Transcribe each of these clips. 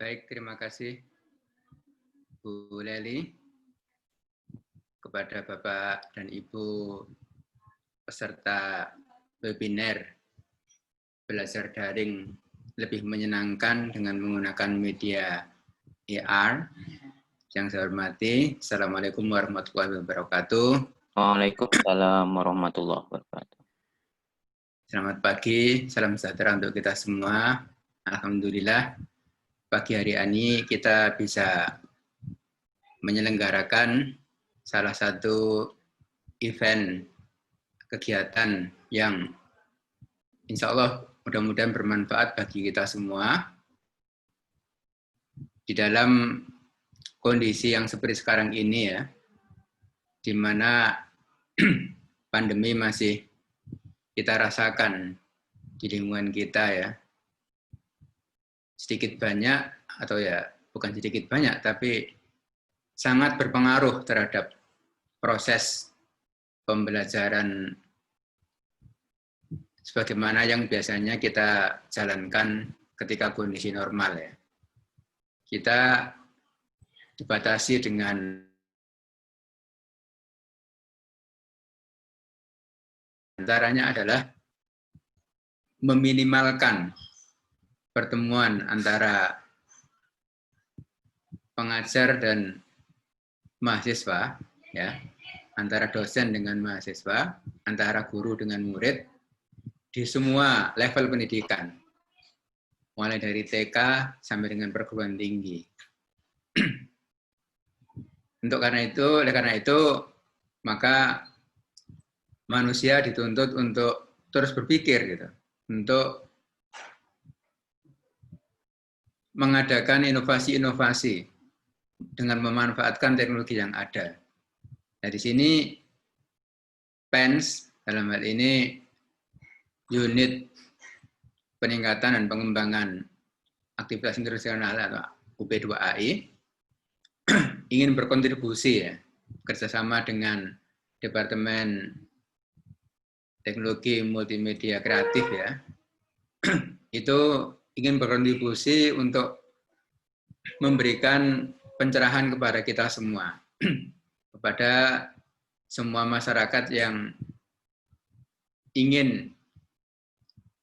Baik, terima kasih Bu Leli, kepada Bapak dan Ibu peserta webinar belajar daring lebih menyenangkan dengan menggunakan media AR. Yang saya hormati, Assalamualaikum warahmatullahi wabarakatuh. Waalaikumsalam warahmatullahi wabarakatuh. Selamat pagi, salam sejahtera untuk kita semua. Alhamdulillah, pagi hari ini kita bisa menyelenggarakan salah satu event kegiatan yang insya Allah mudah-mudahan bermanfaat bagi kita semua. Di dalam kondisi yang seperti sekarang ini ya, di mana pandemi masih kita rasakan di lingkungan kita ya, sedikit banyak atau ya bukan sedikit banyak, tapi sangat berpengaruh terhadap proses pembelajaran sebagaimana yang biasanya kita jalankan ketika kondisi normal ya. Kita dibatasi dengan antaranya adalah meminimalkan pertemuan antara pengajar dan mahasiswa ya, antara dosen dengan mahasiswa, antara guru dengan murid di semua level pendidikan, mulai dari TK sampai dengan perguruan tinggi. Oleh karena itu, maka manusia dituntut untuk terus berpikir gitu, untuk mengadakan inovasi-inovasi dengan memanfaatkan teknologi yang ada. Nah, di sini PENS dalam hal ini unit peningkatan dan pengembangan aktivitas internasional atau UP2AI ingin berkontribusi ya, kerjasama dengan Departemen Teknologi Multimedia Kreatif ya, itu ingin berkontribusi untuk memberikan pencerahan kepada kita semua, kepada semua masyarakat yang ingin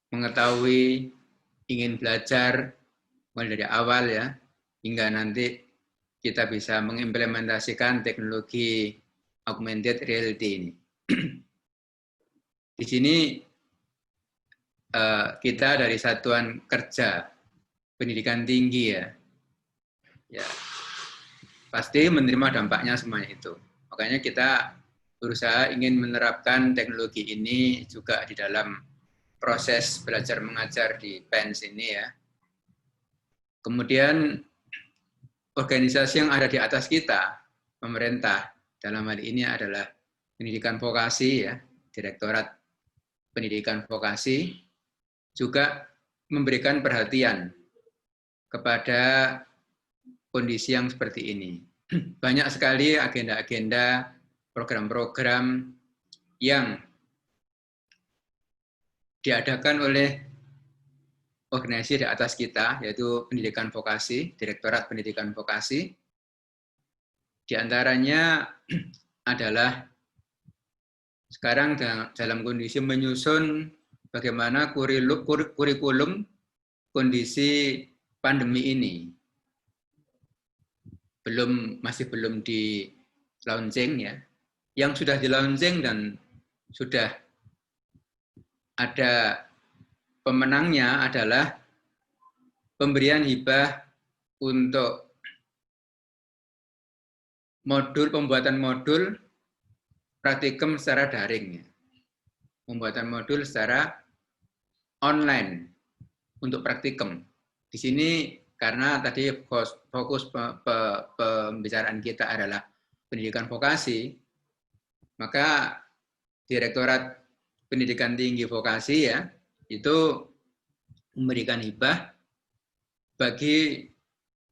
mengetahui, ingin belajar mulai dari awal ya, hingga nanti kita bisa mengimplementasikan teknologi augmented reality ini. Di sini kita dari Satuan Kerja Pendidikan Tinggi ya pasti menerima dampaknya semuanya itu. Makanya kita berusaha ingin menerapkan teknologi ini juga di dalam proses belajar mengajar di PENS ini ya. Kemudian organisasi yang ada di atas kita, pemerintah, dalam hal ini adalah pendidikan vokasi ya, Direktorat Pendidikan Vokasi, juga memberikan perhatian kepada kondisi yang seperti ini. Banyak sekali agenda-agenda, program-program yang diadakan oleh organisasi di atas kita, yaitu pendidikan vokasi, Direktorat Pendidikan Vokasi. Di antaranya adalah sekarang dalam kondisi menyusun bagaimana kurikulum kondisi pandemi ini. Masih belum di launching ya. Yang sudah di launching dan sudah ada pemenangnya adalah pemberian hibah untuk pembuatan modul praktikum secara daring. Pembuatan modul secara online untuk praktikum. Di sini karena tadi fokus pembicaraan kita adalah pendidikan vokasi, maka Direktorat Pendidikan Tinggi Vokasi ya, itu memberikan hibah bagi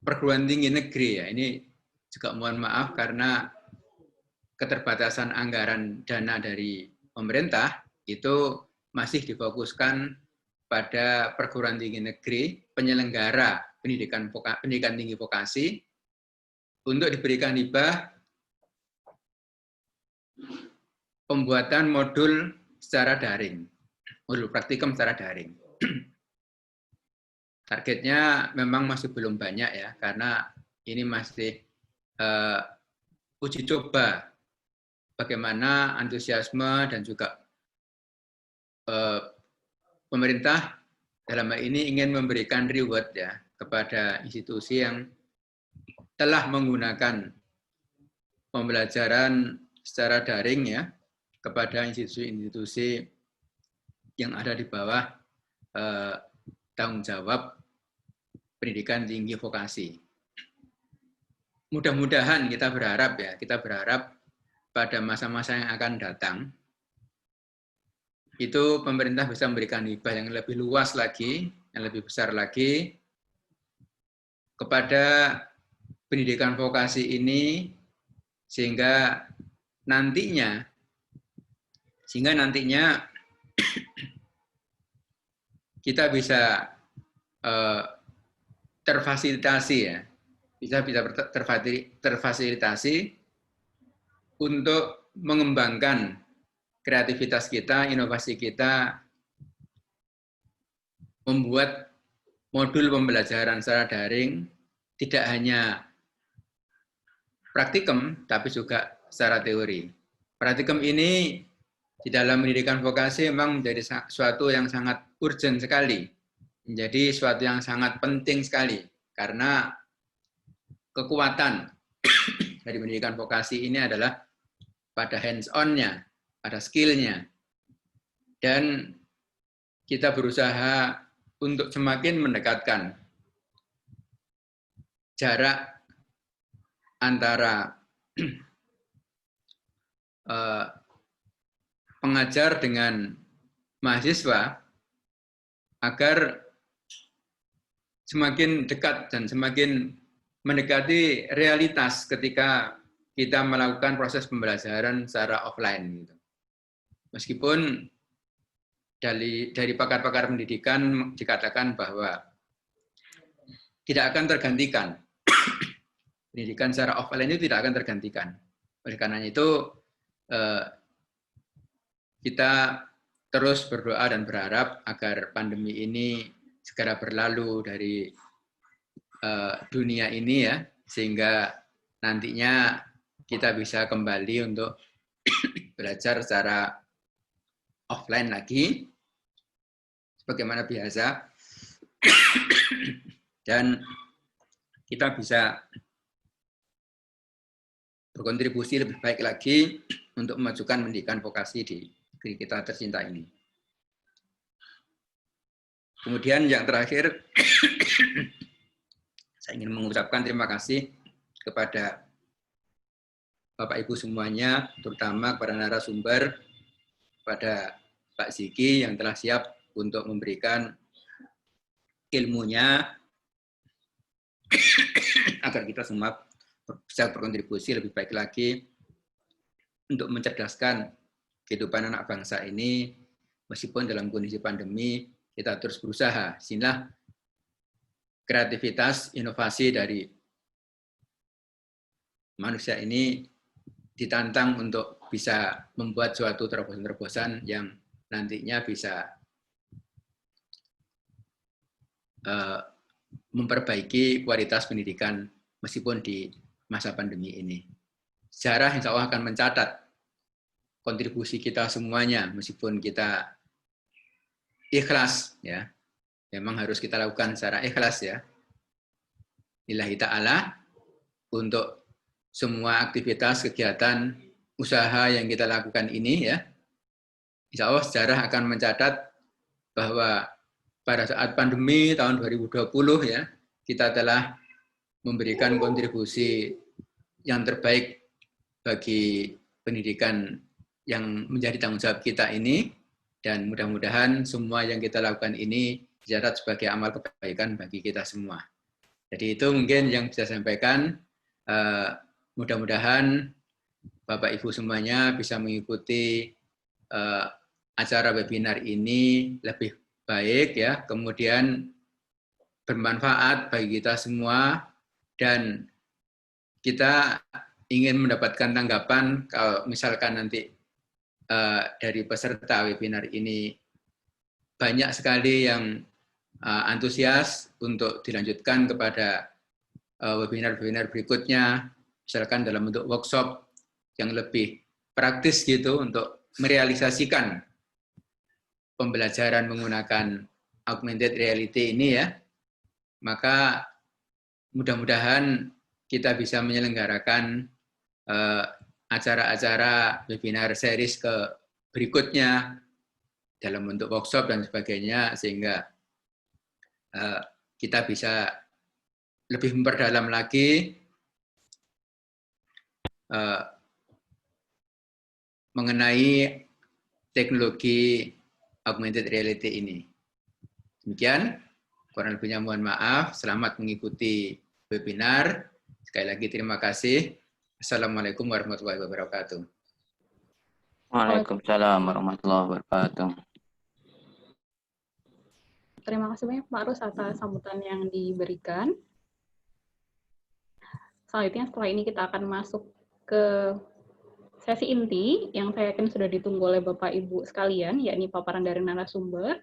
perguruan tinggi negeri ya. Ini juga mohon maaf karena keterbatasan anggaran dana dari pemerintah itu masih difokuskan pada perguruan tinggi negeri, penyelenggara pendidikan tinggi vokasi, untuk diberikan hibah pembuatan modul secara daring, modul praktikum secara daring. Targetnya memang masih belum banyak ya, karena ini masih uji coba bagaimana antusiasme dan juga pemerintah dalam hal ini ingin memberikan reward ya kepada institusi yang telah menggunakan pembelajaran secara daring ya kepada institusi-institusi yang ada di bawah tanggung jawab pendidikan tinggi vokasi. Mudah-mudahan kita berharap pada masa-masa yang akan datang itu pemerintah bisa memberikan hibah yang lebih luas lagi, yang lebih besar lagi kepada pendidikan vokasi ini sehingga nantinya kita bisa terfasilitasi ya, bisa terfasilitasi untuk mengembangkan kreativitas kita, inovasi kita, membuat modul pembelajaran secara daring tidak hanya praktikum, tapi juga secara teori. Praktikum ini di dalam pendidikan vokasi memang menjadi suatu yang sangat urgent sekali, menjadi suatu yang sangat penting sekali, karena kekuatan dari pendidikan vokasi ini adalah pada hands-on-nya, pada skill-nya. Dan kita berusaha untuk semakin mendekatkan jarak antara pengajar dengan mahasiswa agar semakin dekat dan semakin mendekati realitas ketika kita melakukan proses pembelajaran secara offline. Meskipun dari pakar-pakar pendidikan dikatakan bahwa tidak akan tergantikan. Pendidikan secara offline itu tidak akan tergantikan. Oleh karena itu, kita terus berdoa dan berharap agar pandemi ini segera berlalu dari dunia ini ya, sehingga nantinya kita bisa kembali untuk belajar secara offline lagi, sebagaimana biasa, dan kita bisa berkontribusi lebih baik lagi untuk memajukan pendidikan vokasi di negeri kita tercinta ini. Kemudian yang terakhir, saya ingin mengucapkan terima kasih kepada Bapak Ibu semuanya, terutama kepada narasumber, kepada Pak Ziki yang telah siap untuk memberikan ilmunya agar kita semua bisa berkontribusi lebih baik lagi untuk mencerdaskan kehidupan anak bangsa ini. Meskipun dalam kondisi pandemi, kita terus berusaha sehingga kreativitas, inovasi dari manusia ini ditantang untuk bisa membuat suatu terobosan-terobosan yang nantinya bisa memperbaiki kualitas pendidikan meskipun di masa pandemi ini. Sejarah insya Allah akan mencatat kontribusi kita semuanya, meskipun kita ikhlas, ya, memang harus kita lakukan secara ikhlas ya. Lillahi ta'ala untuk semua aktivitas, kegiatan, usaha yang kita lakukan ini ya, insya Allah sejarah akan mencatat bahwa pada saat pandemi tahun 2020 ya, kita telah memberikan kontribusi yang terbaik bagi pendidikan yang menjadi tanggung jawab kita ini, dan mudah-mudahan semua yang kita lakukan ini dicatat sebagai amal kebaikan bagi kita semua. Jadi itu mungkin yang bisa saya sampaikan. Mudah-mudahan Bapak Ibu semuanya bisa mengikuti acara webinar ini lebih baik ya, kemudian bermanfaat bagi kita semua, dan kita ingin mendapatkan tanggapan kalau misalkan nanti dari peserta webinar ini banyak sekali yang antusias untuk dilanjutkan kepada webinar-webinar berikutnya, misalkan dalam bentuk workshop yang lebih praktis gitu untuk merealisasikan pembelajaran menggunakan augmented reality ini ya, maka mudah-mudahan kita bisa menyelenggarakan acara-acara webinar series ke berikutnya dalam bentuk workshop dan sebagainya, sehingga kita bisa lebih memperdalam lagi mengenai teknologi augmented reality ini. Demikian, kurang lebihnya mohon maaf. Selamat mengikuti webinar. Sekali lagi terima kasih. Assalamualaikum warahmatullahi wabarakatuh. Waalaikumsalam warahmatullahi wabarakatuh. Terima kasih banyak Pak Arus atas sambutan yang diberikan. Selanjutnya setelah ini kita akan masuk ke sesi inti yang saya yakin sudah ditunggu oleh Bapak Ibu sekalian, yakni paparan dari narasumber.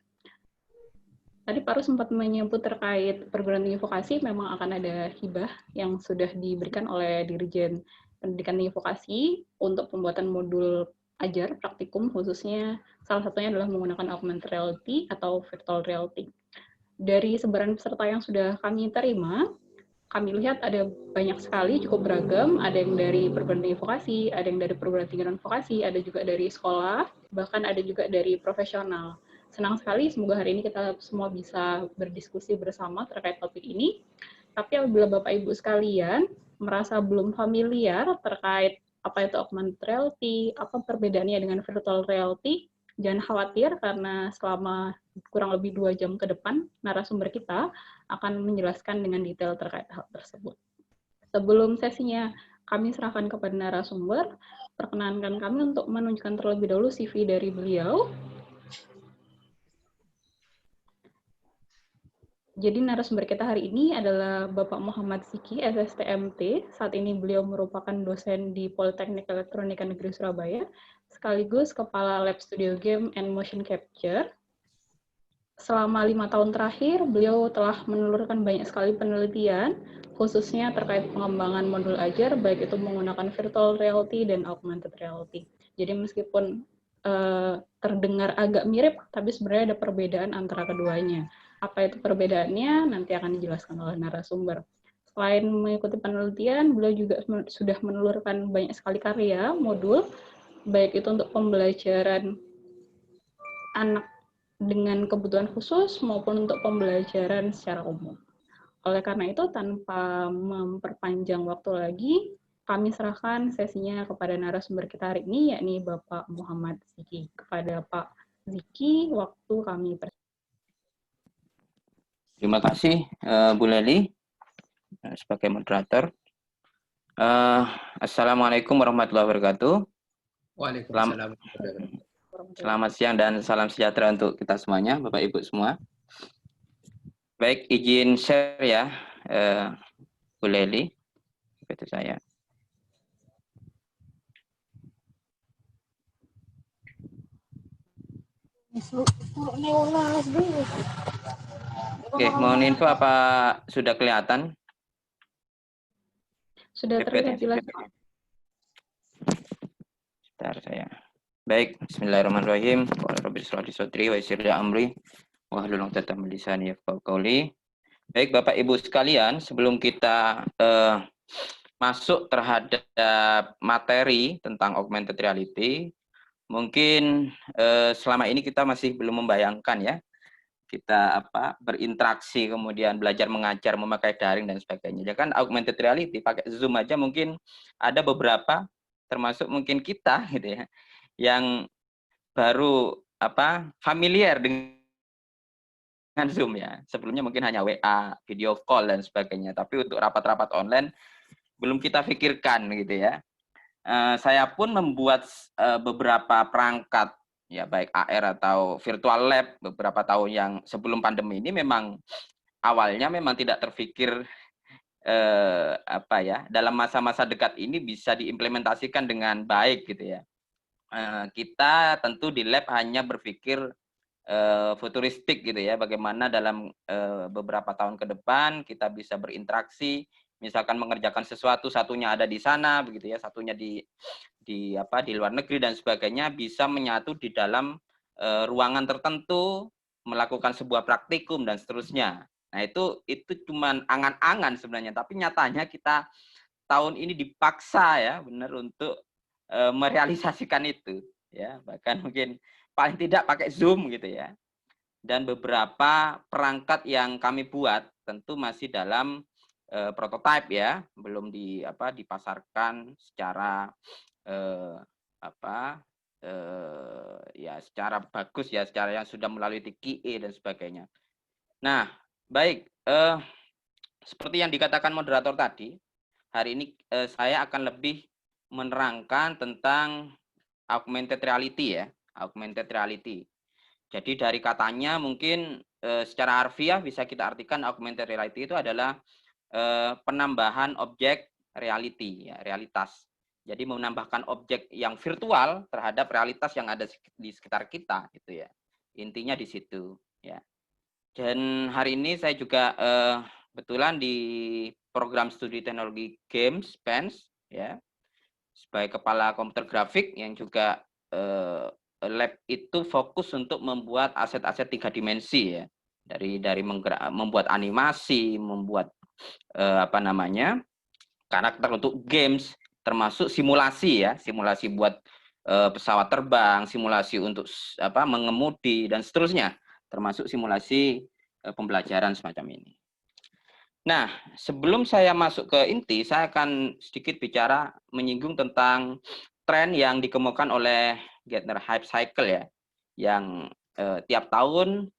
Tadi Pak Arus sempat menyebut terkait perguruan tinggi vokasi, memang akan ada hibah yang sudah diberikan oleh Dirjen Pendidikan Tinggi Vokasi untuk pembuatan modul ajar praktikum, khususnya salah satunya adalah menggunakan augmented reality atau virtual reality. Dari sebaran peserta yang sudah kami terima, kami lihat ada banyak sekali, cukup beragam, ada yang dari perguruan tinggi vokasi, ada yang dari perguruan tinggi non-vokasi, ada juga dari sekolah, bahkan ada juga dari profesional. Senang sekali, semoga hari ini kita semua bisa berdiskusi bersama terkait topik ini. Tapi apabila Bapak Ibu sekalian merasa belum familiar terkait apa itu augmented reality, apa perbedaannya dengan virtual reality, jangan khawatir karena selama kurang lebih 2 jam ke depan, narasumber kita akan menjelaskan dengan detail terkait hal tersebut. Sebelum sesinya kami serahkan kepada narasumber, perkenankan kami untuk menunjukkan terlebih dahulu CV dari beliau. Jadi narasumber kita hari ini adalah Bapak Muhammad Ziki, SSTMT. Saat ini beliau merupakan dosen di Politeknik Elektronika Negeri Surabaya, sekaligus Kepala Lab Studio Game and Motion Capture. Selama 5 tahun terakhir, beliau telah menelurkan banyak sekali penelitian, khususnya terkait pengembangan modul ajar, baik itu menggunakan virtual reality dan augmented reality. Jadi meskipun terdengar agak mirip, tapi sebenarnya ada perbedaan antara keduanya. Apa itu perbedaannya? Nanti akan dijelaskan oleh narasumber. Selain mengikuti penelitian, beliau juga sudah menelurkan banyak sekali karya, modul, baik itu untuk pembelajaran anak dengan kebutuhan khusus maupun untuk pembelajaran secara umum. Oleh karena itu, tanpa memperpanjang waktu lagi, kami serahkan sesinya kepada narasumber kita hari ini, yakni Bapak Muhammad Ziki. Kepada Pak Ziki, waktu kami Terima kasih Bu Leli sebagai moderator. Assalamualaikum warahmatullahi wabarakatuh. Waalaikumsalam. Selamat siang dan salam sejahtera untuk kita semuanya, Bapak Ibu semua. Baik, izin share ya, Bu Leli. Itu saya. Oke, mohon info apa sudah kelihatan? sudah terlihat jelas, Pak. Sebentar saya. Baik, bismillahirrahmanirrahim. Wa rabbil shrah li sadri wa yassir li amri wahlul 'uqdatam min lisani yafqahu qawli. Baik, Bapak Ibu sekalian, sebelum kita masuk terhadap materi tentang augmented reality, mungkin selama ini kita masih belum membayangkan ya, kita berinteraksi, kemudian belajar mengajar, memakai daring dan sebagainya. Ya kan augmented reality, pakai Zoom aja mungkin ada beberapa, termasuk mungkin kita gitu ya, yang baru familiar dengan Zoom ya. Sebelumnya mungkin hanya WA, video call dan sebagainya. Tapi untuk rapat-rapat online belum kita pikirkan gitu ya. Saya pun membuat beberapa perangkat ya baik AR atau virtual lab beberapa tahun yang sebelum pandemi ini memang awalnya memang tidak terfikir apa ya, dalam masa-masa dekat ini bisa diimplementasikan dengan baik gitu ya. Kita tentu di lab hanya berpikir futuristik gitu ya, bagaimana dalam beberapa tahun ke depan kita bisa berinteraksi, misalkan mengerjakan sesuatu, satunya ada di sana begitu ya, satunya di luar negeri dan sebagainya, bisa menyatu di dalam ruangan tertentu, melakukan sebuah praktikum dan seterusnya. Nah, itu cuman angan-angan sebenarnya, tapi nyatanya kita tahun ini dipaksa ya benar untuk merealisasikan itu ya, bahkan mungkin paling tidak pakai Zoom gitu ya. Dan beberapa perangkat yang kami buat tentu masih dalam prototype ya, belum dipasarkan secara ya secara bagus ya, secara yang sudah melalui TKE dan sebagainya. Nah, baik, seperti yang dikatakan moderator tadi, hari ini saya akan lebih menerangkan tentang augmented reality ya, augmented reality. Jadi dari katanya mungkin secara harfiah bisa kita artikan augmented reality itu adalah penambahan objek reality ya, realitas. Jadi menambahkan objek yang virtual terhadap realitas yang ada di sekitar kita gitu ya. Intinya di situ ya. Dan hari ini saya juga kebetulan di program studi teknologi games PENS ya, sebagai kepala komputer grafik yang juga lab itu fokus untuk membuat aset-aset 3 dimensi ya, dari membuat animasi, membuat karakter untuk games, termasuk simulasi ya, simulasi buat pesawat terbang, simulasi untuk mengemudi dan seterusnya, termasuk simulasi pembelajaran semacam ini. Nah, sebelum saya masuk ke inti, saya akan sedikit bicara menyinggung tentang tren yang dikemukakan oleh Gartner Hype Cycle ya, yang tiap tahun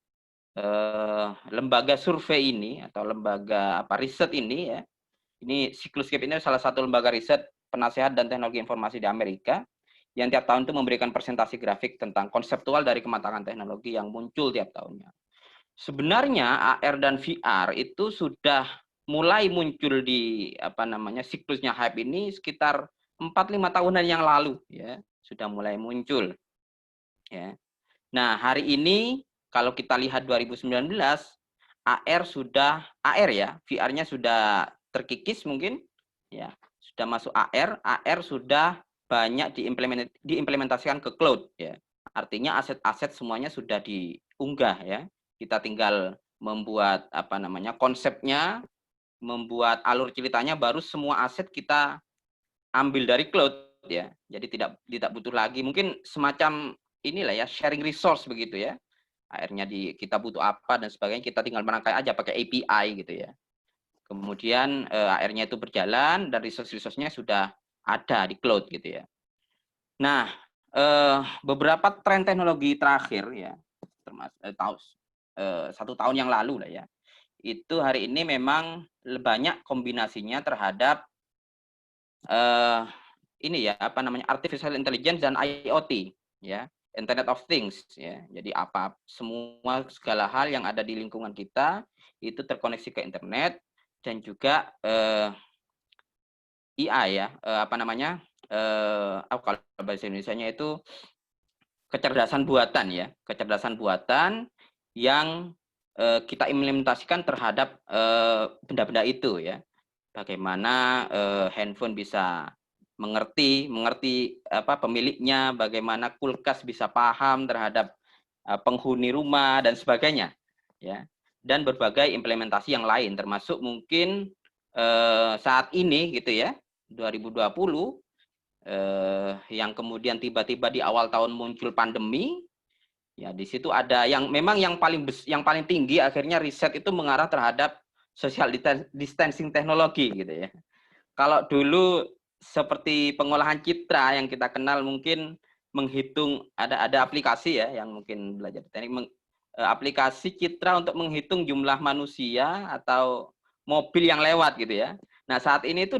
lembaga survei ini atau lembaga riset ini ya, ini Sikluscape ini salah satu lembaga riset penasehat dan teknologi informasi di Amerika yang tiap tahun itu memberikan presentasi grafik tentang konseptual dari kematangan teknologi yang muncul tiap tahunnya. Sebenarnya AR dan VR itu sudah mulai muncul di siklusnya hype ini sekitar 4-5 tahunan yang lalu ya, sudah mulai muncul. Ya. Nah, hari ini kalau kita lihat 2019 AR ya, VR-nya sudah terkikis mungkin ya, sudah masuk AR sudah banyak diimplementasikan ke cloud ya. Artinya aset-aset semuanya sudah diunggah ya. Kita tinggal membuat konsepnya, membuat alur ceritanya, baru semua aset kita ambil dari cloud ya. Jadi tidak butuh lagi mungkin semacam inilah ya, sharing resource begitu ya. Akhirnya kita butuh apa dan sebagainya, kita tinggal merangkai aja pakai API gitu ya. Kemudian akhirnya itu berjalan dan resource-nya sudah ada di cloud gitu ya. Nah, beberapa tren teknologi terakhir ya, termasuk 1 tahun yang lalu lah ya, itu hari ini memang banyak kombinasinya terhadap artificial intelligence dan IoT ya, Internet of Things ya. Jadi segala hal yang ada di lingkungan kita itu terkoneksi ke internet, dan juga IA ya, kalau bahasa Indonesianya itu kecerdasan buatan ya, kecerdasan buatan yang kita implementasikan terhadap benda-benda itu ya. Bagaimana handphone bisa mengerti pemiliknya, bagaimana kulkas bisa paham terhadap penghuni rumah dan sebagainya ya. Dan berbagai implementasi yang lain, termasuk mungkin saat ini gitu ya, 2020 yang kemudian tiba-tiba di awal tahun muncul pandemi. Ya, di situ ada yang memang yang paling tinggi akhirnya riset itu mengarah terhadap social distancing teknologi gitu ya. Kalau dulu seperti pengolahan citra yang kita kenal, mungkin menghitung ada aplikasi ya yang mungkin belajar teknik, aplikasi citra untuk menghitung jumlah manusia atau mobil yang lewat gitu ya. Nah, saat ini itu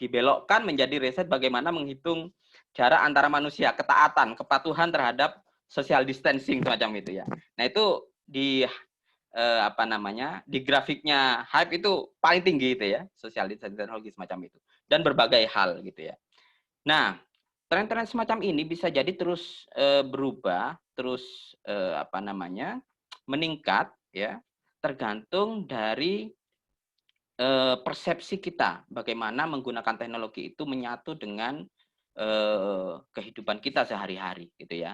dibelokkan menjadi riset bagaimana menghitung jarak antara manusia, ketaatan, kepatuhan terhadap social distancing semacam itu ya. Nah, itu di apa namanya, di grafiknya Hype itu paling tinggi itu ya, social distancing teknologi semacam itu, dan berbagai hal gitu ya. Nah, tren-tren semacam ini bisa jadi terus berubah, terus apa namanya, meningkat ya, tergantung dari persepsi kita bagaimana menggunakan teknologi itu menyatu dengan kehidupan kita sehari-hari gitu ya.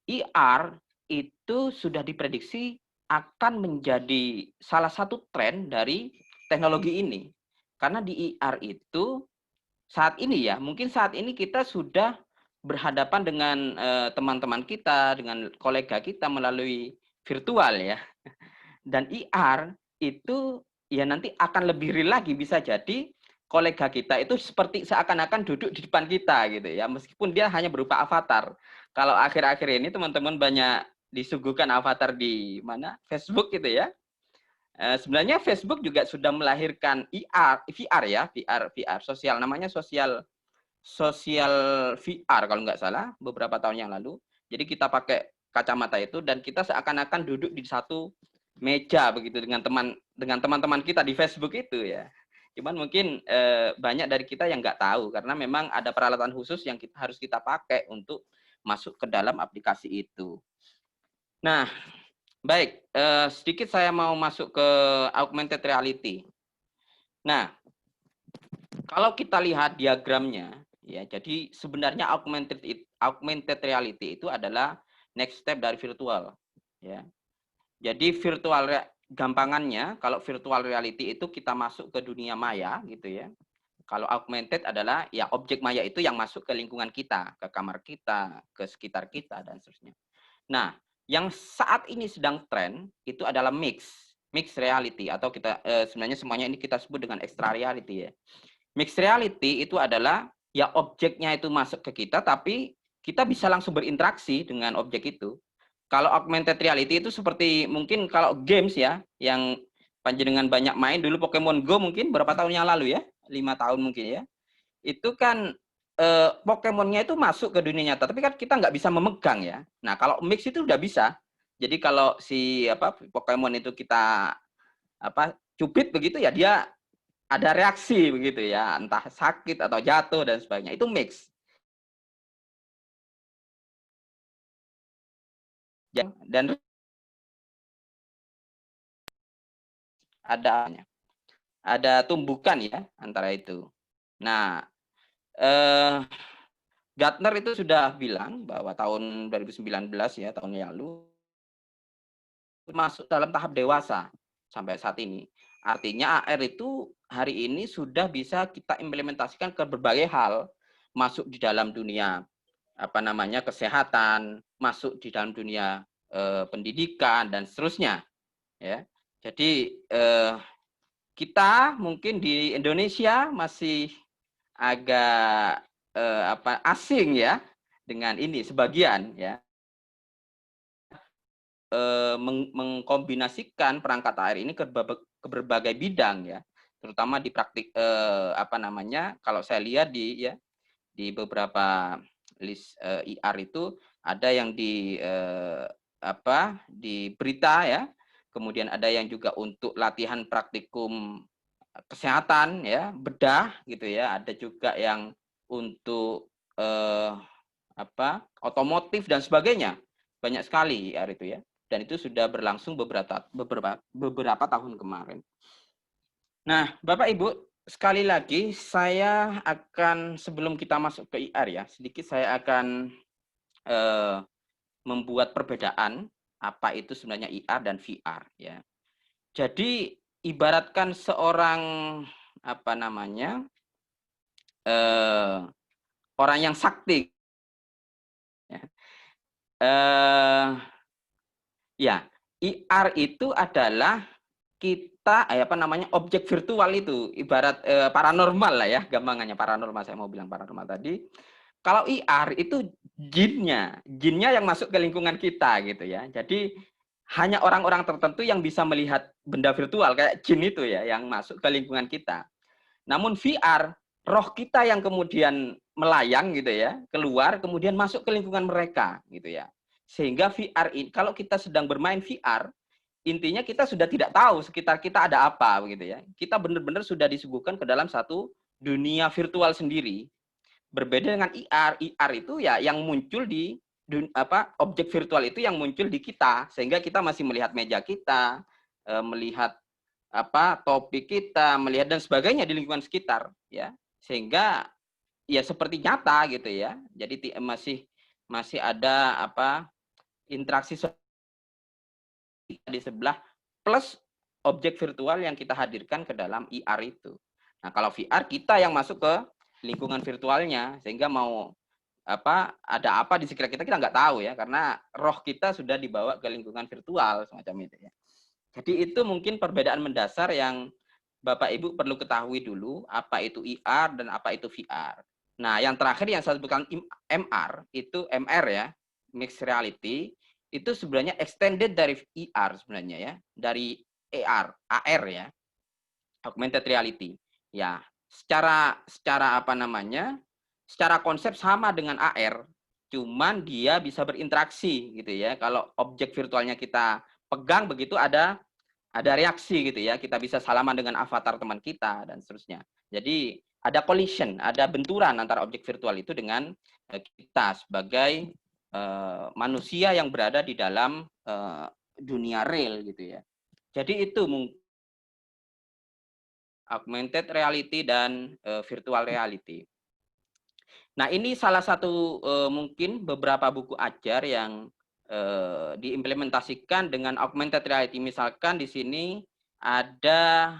IR itu sudah diprediksi akan menjadi salah satu tren dari teknologi ini. Karena di IR itu saat ini ya, mungkin saat ini kita sudah berhadapan dengan teman-teman kita, dengan kolega kita melalui virtual ya. Dan IR itu ya nanti akan lebih real lagi, bisa jadi kolega kita itu seperti seakan-akan duduk di depan kita gitu ya, meskipun dia hanya berupa avatar. Kalau akhir-akhir ini teman-teman banyak disuguhkan avatar di mana? Facebook gitu ya. Sebenarnya Facebook juga sudah melahirkan VR ya, VR sosial, namanya sosial VR kalau nggak salah beberapa tahun yang lalu. Jadi kita pakai kacamata itu dan kita seakan-akan duduk di satu meja begitu dengan teman-teman kita di Facebook itu ya. Cuman mungkin banyak dari kita yang nggak tahu karena memang ada peralatan khusus yang harus kita pakai untuk masuk ke dalam aplikasi itu. Nah, baik, sedikit saya mau masuk ke augmented reality. Nah, kalau kita lihat diagramnya, ya, jadi sebenarnya augmented reality itu adalah next step dari virtual, ya. Jadi gampangannya, kalau virtual reality itu kita masuk ke dunia maya, gitu ya. Kalau augmented adalah ya objek maya itu yang masuk ke lingkungan kita, ke kamar kita, ke sekitar kita dan seterusnya. Nah, yang saat ini sedang tren itu adalah mixed reality atau kita sebenarnya semuanya ini kita sebut dengan extra reality ya. Mixed reality itu adalah ya objeknya itu masuk ke kita tapi kita bisa langsung berinteraksi dengan objek itu. Kalau augmented reality itu seperti mungkin kalau games ya yang panjenengan banyak main dulu Pokemon Go mungkin berapa tahun yang lalu ya, 5 tahun mungkin ya. Itu kan Pokemonnya itu masuk ke dunia nyata, tapi kan kita nggak bisa memegang ya. Nah, kalau mix itu udah bisa. Jadi kalau si Pokemon itu kita cubit begitu ya dia ada reaksi begitu ya, entah sakit atau jatuh dan sebagainya. Itu mix. Dan ada tumbukan ya antara itu. Nah, Gartner itu sudah bilang bahwa tahun 2019 ya, tahun yang lalu masuk dalam tahap dewasa sampai saat ini. Artinya AR itu hari ini sudah bisa kita implementasikan ke berbagai hal, masuk di dalam dunia kesehatan, masuk di dalam dunia pendidikan dan seterusnya. Ya, jadi kita mungkin di Indonesia masih agak asing ya dengan ini sebagian ya mengkombinasikan perangkat AR ini ke berbagai bidang ya, terutama di praktik kalau saya lihat di beberapa list IR itu ada yang di berita ya, kemudian ada yang juga untuk latihan praktikum kesehatan ya, bedah gitu ya, ada juga yang untuk otomotif dan sebagainya, banyak sekali IR itu ya, dan itu sudah berlangsung beberapa tahun kemarin. Nah, Bapak Ibu, sekali lagi saya akan sebelum kita masuk ke IR ya, sedikit saya akan membuat perbedaan apa itu sebenarnya IR dan VR ya. Jadi ibaratkan seorang orang yang sakti ya, IR itu adalah kita objek virtual itu ibarat paranormal lah ya, gampangannya paranormal, saya mau bilang paranormal tadi. Kalau IR itu jinnya yang masuk ke lingkungan kita gitu ya. Jadi hanya orang-orang tertentu yang bisa melihat benda virtual kayak jin itu ya yang masuk ke lingkungan kita. Namun VR roh kita yang kemudian melayang gitu ya, keluar kemudian masuk ke lingkungan mereka gitu ya. Sehingga VR ini, kalau kita sedang bermain VR, intinya kita sudah tidak tahu sekitar kita ada apa begitu ya. Kita benar-benar sudah disuguhkan ke dalam satu dunia virtual sendiri. Berbeda dengan IR. IR itu ya yang muncul di objek virtual itu yang muncul di kita, sehingga kita masih melihat meja kita, melihat topik kita, melihat dan sebagainya di lingkungan sekitar ya. Sehingga ya seperti nyata gitu ya. Jadi masih ada interaksi di sebelah plus objek virtual yang kita hadirkan ke dalam IR itu. Nah, kalau VR kita yang masuk ke lingkungan virtualnya, sehingga mau ada apa di sekitar kita nggak tahu ya, karena roh kita sudah dibawa ke lingkungan virtual semacam itu ya. Jadi itu mungkin perbedaan mendasar yang Bapak Ibu perlu ketahui dulu, apa itu IR dan apa itu VR. Nah, yang terakhir yang saya sebutkan MR, itu MR ya, mixed reality, itu sebenarnya extended dari IR sebenarnya ya, dari AR ya, augmented reality. Ya, secara secara konsep sama dengan AR, cuman dia bisa berinteraksi gitu ya. Kalau objek virtualnya kita pegang begitu ada reaksi gitu ya. Kita bisa salaman dengan avatar teman kita dan seterusnya. Jadi ada collision, ada benturan antara objek virtual itu dengan kita sebagai manusia yang berada di dalam dunia real gitu ya. Jadi itu augmented reality dan virtual reality. Nah, ini salah satu mungkin beberapa buku ajar yang diimplementasikan dengan augmented reality. Misalkan di sini ada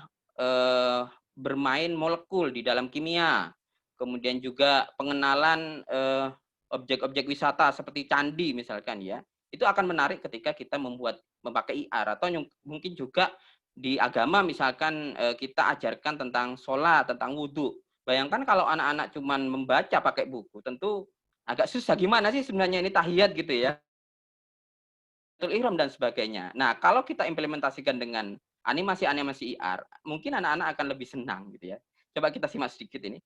bermain molekul di dalam kimia, kemudian juga pengenalan objek-objek wisata seperti candi misalkan ya. Itu akan menarik ketika kita memakai IR, atau mungkin juga di agama misalkan kita ajarkan tentang sholat, tentang wudhu. Bayangkan kalau anak-anak cuman membaca pakai buku, tentu agak susah. Gimana sih sebenarnya ini tahiyat gitu ya, ihram dan sebagainya. Nah, kalau kita implementasikan dengan animasi IR, mungkin anak-anak akan lebih senang gitu ya. Coba kita simak sedikit ini.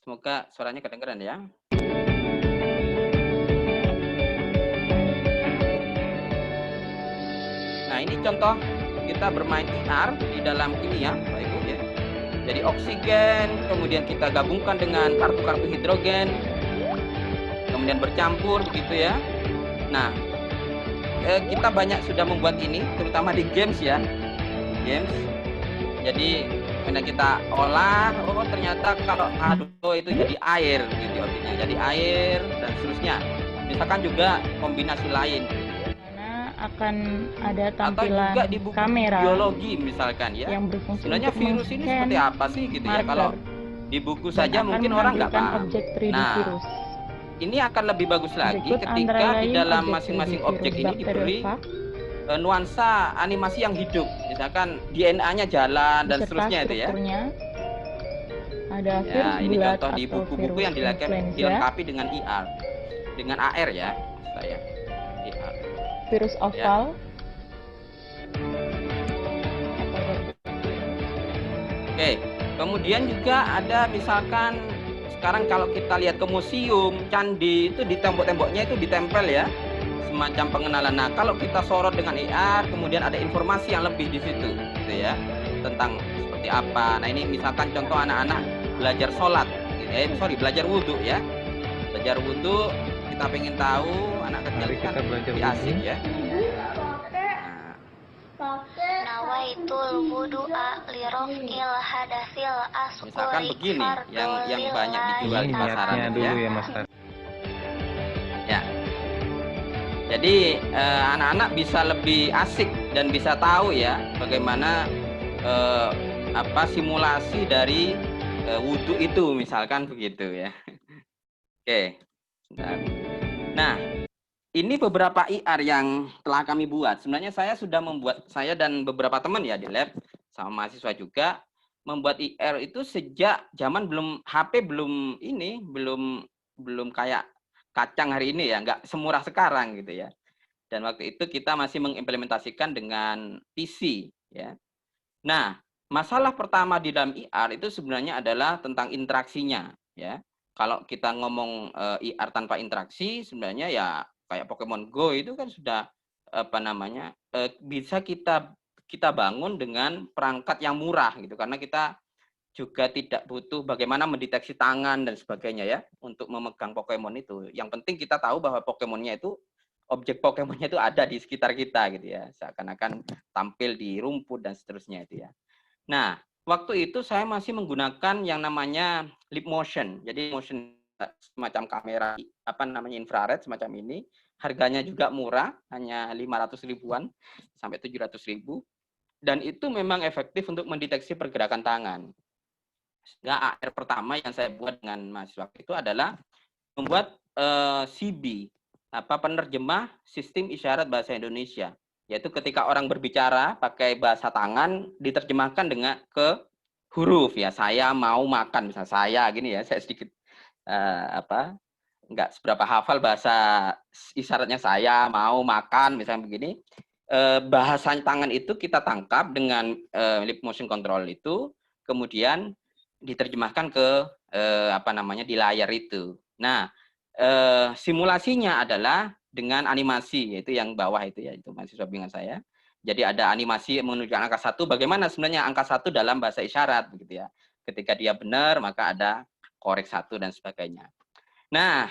Semoga suaranya kedengaran ya. Nah, ini contoh kita bermain IR di dalam kimia, Bapak Ibu ya. Jadi oksigen, kemudian kita gabungkan dengan kartu-kartu hidrogen, kemudian bercampur begitu ya. Nah, kita banyak sudah membuat ini, terutama di games ya, games. Jadi kemudian kita olah, oh ternyata kalau H2O itu jadi air gitu objeknya, jadi air dan seterusnya. Misalkan juga kombinasi lain. Karena akan ada tampilan atau juga di buku kamera biologi misalkan ya. yang berfungsi sebenarnya untuk virus ini seperti apa sih gitu ya. Kalau di buku saja mungkin orang nggak paham. Objek 3D nah, virus. Ini akan lebih bagus lagi Berikut ketika di dalam masing-masing objek ini diberi nuansa animasi yang hidup. Misalkan DNA-nya jalan dan seterusnya itu ya. Ada virus Ya, ini bulat contoh di buku-buku yang dilengkapi dengan IR. Dengan AR ya, saya. IR. Virus oval. Oke, kemudian juga ada misalkan sekarang kalau kita lihat ke museum, candi itu di tembok-temboknya itu ditempel ya, semacam pengenalan. Nah, kalau kita sorot dengan IR, kemudian ada informasi yang lebih di situ, gitu ya, tentang seperti apa. Nah, ini misalkan contoh anak-anak belajar sholat, belajar wudhu ya, belajar wudhu. Kita pengen tahu anak kecil kan lebih asik ya. Nawaitul wudu'a liraf'il hadasil asquri. Misalkan begini, yang banyak dijual di pasaran itu ya. Ya, Mas. Ya. Jadi anak-anak bisa lebih asik dan bisa tahu ya bagaimana simulasi dari wudhu itu misalkan begitu ya. Oke. Nah, ini beberapa IR yang telah kami buat. Sebenarnya saya sudah membuat, saya dan beberapa teman ya di lab sama mahasiswa juga membuat IR itu sejak zaman HP belum kayak kacang hari ini ya, nggak semurah sekarang gitu ya. Dan waktu itu kita masih mengimplementasikan dengan PC ya. Nah, masalah pertama di dalam IR itu sebenarnya adalah tentang interaksinya, ya. Kalau kita ngomong IR tanpa interaksi, sebenarnya ya kayak Pokemon Go itu kan sudah bisa kita bangun dengan perangkat yang murah gitu, karena kita juga tidak butuh bagaimana mendeteksi tangan dan sebagainya ya untuk memegang Pokemon itu. Yang penting kita tahu bahwa Pokemonnya itu objek Pokemonnya itu ada di sekitar kita gitu ya, seakan-akan tampil di rumput dan seterusnya itu ya. Nah, waktu itu saya masih menggunakan yang namanya lip motion. Jadi motion semacam kamera infrared semacam ini. Harganya juga murah, hanya 500 ribuan sampai 700 ribu. Dan itu memang efektif untuk mendeteksi pergerakan tangan. Sehingga AR pertama yang saya buat dengan mahasiswa itu adalah membuat CB, penerjemah sistem isyarat bahasa Indonesia. Yaitu ketika orang berbicara pakai bahasa tangan diterjemahkan dengan ke huruf ya. Saya mau makan, misalnya saya gini ya, saya sedikit nggak seberapa hafal bahasa isyaratnya, saya mau makan misalnya begini. Bahasa tangan itu kita tangkap dengan lip motion control itu, kemudian diterjemahkan ke di layar itu. Nah, simulasinya adalah dengan animasi, yaitu yang bawah itu ya, itu mahasiswa bimbingan saya. Jadi ada animasi menunjukkan angka 1, bagaimana sebenarnya angka 1 dalam bahasa isyarat begitu ya. Ketika dia benar, maka ada korek 1 dan sebagainya. Nah,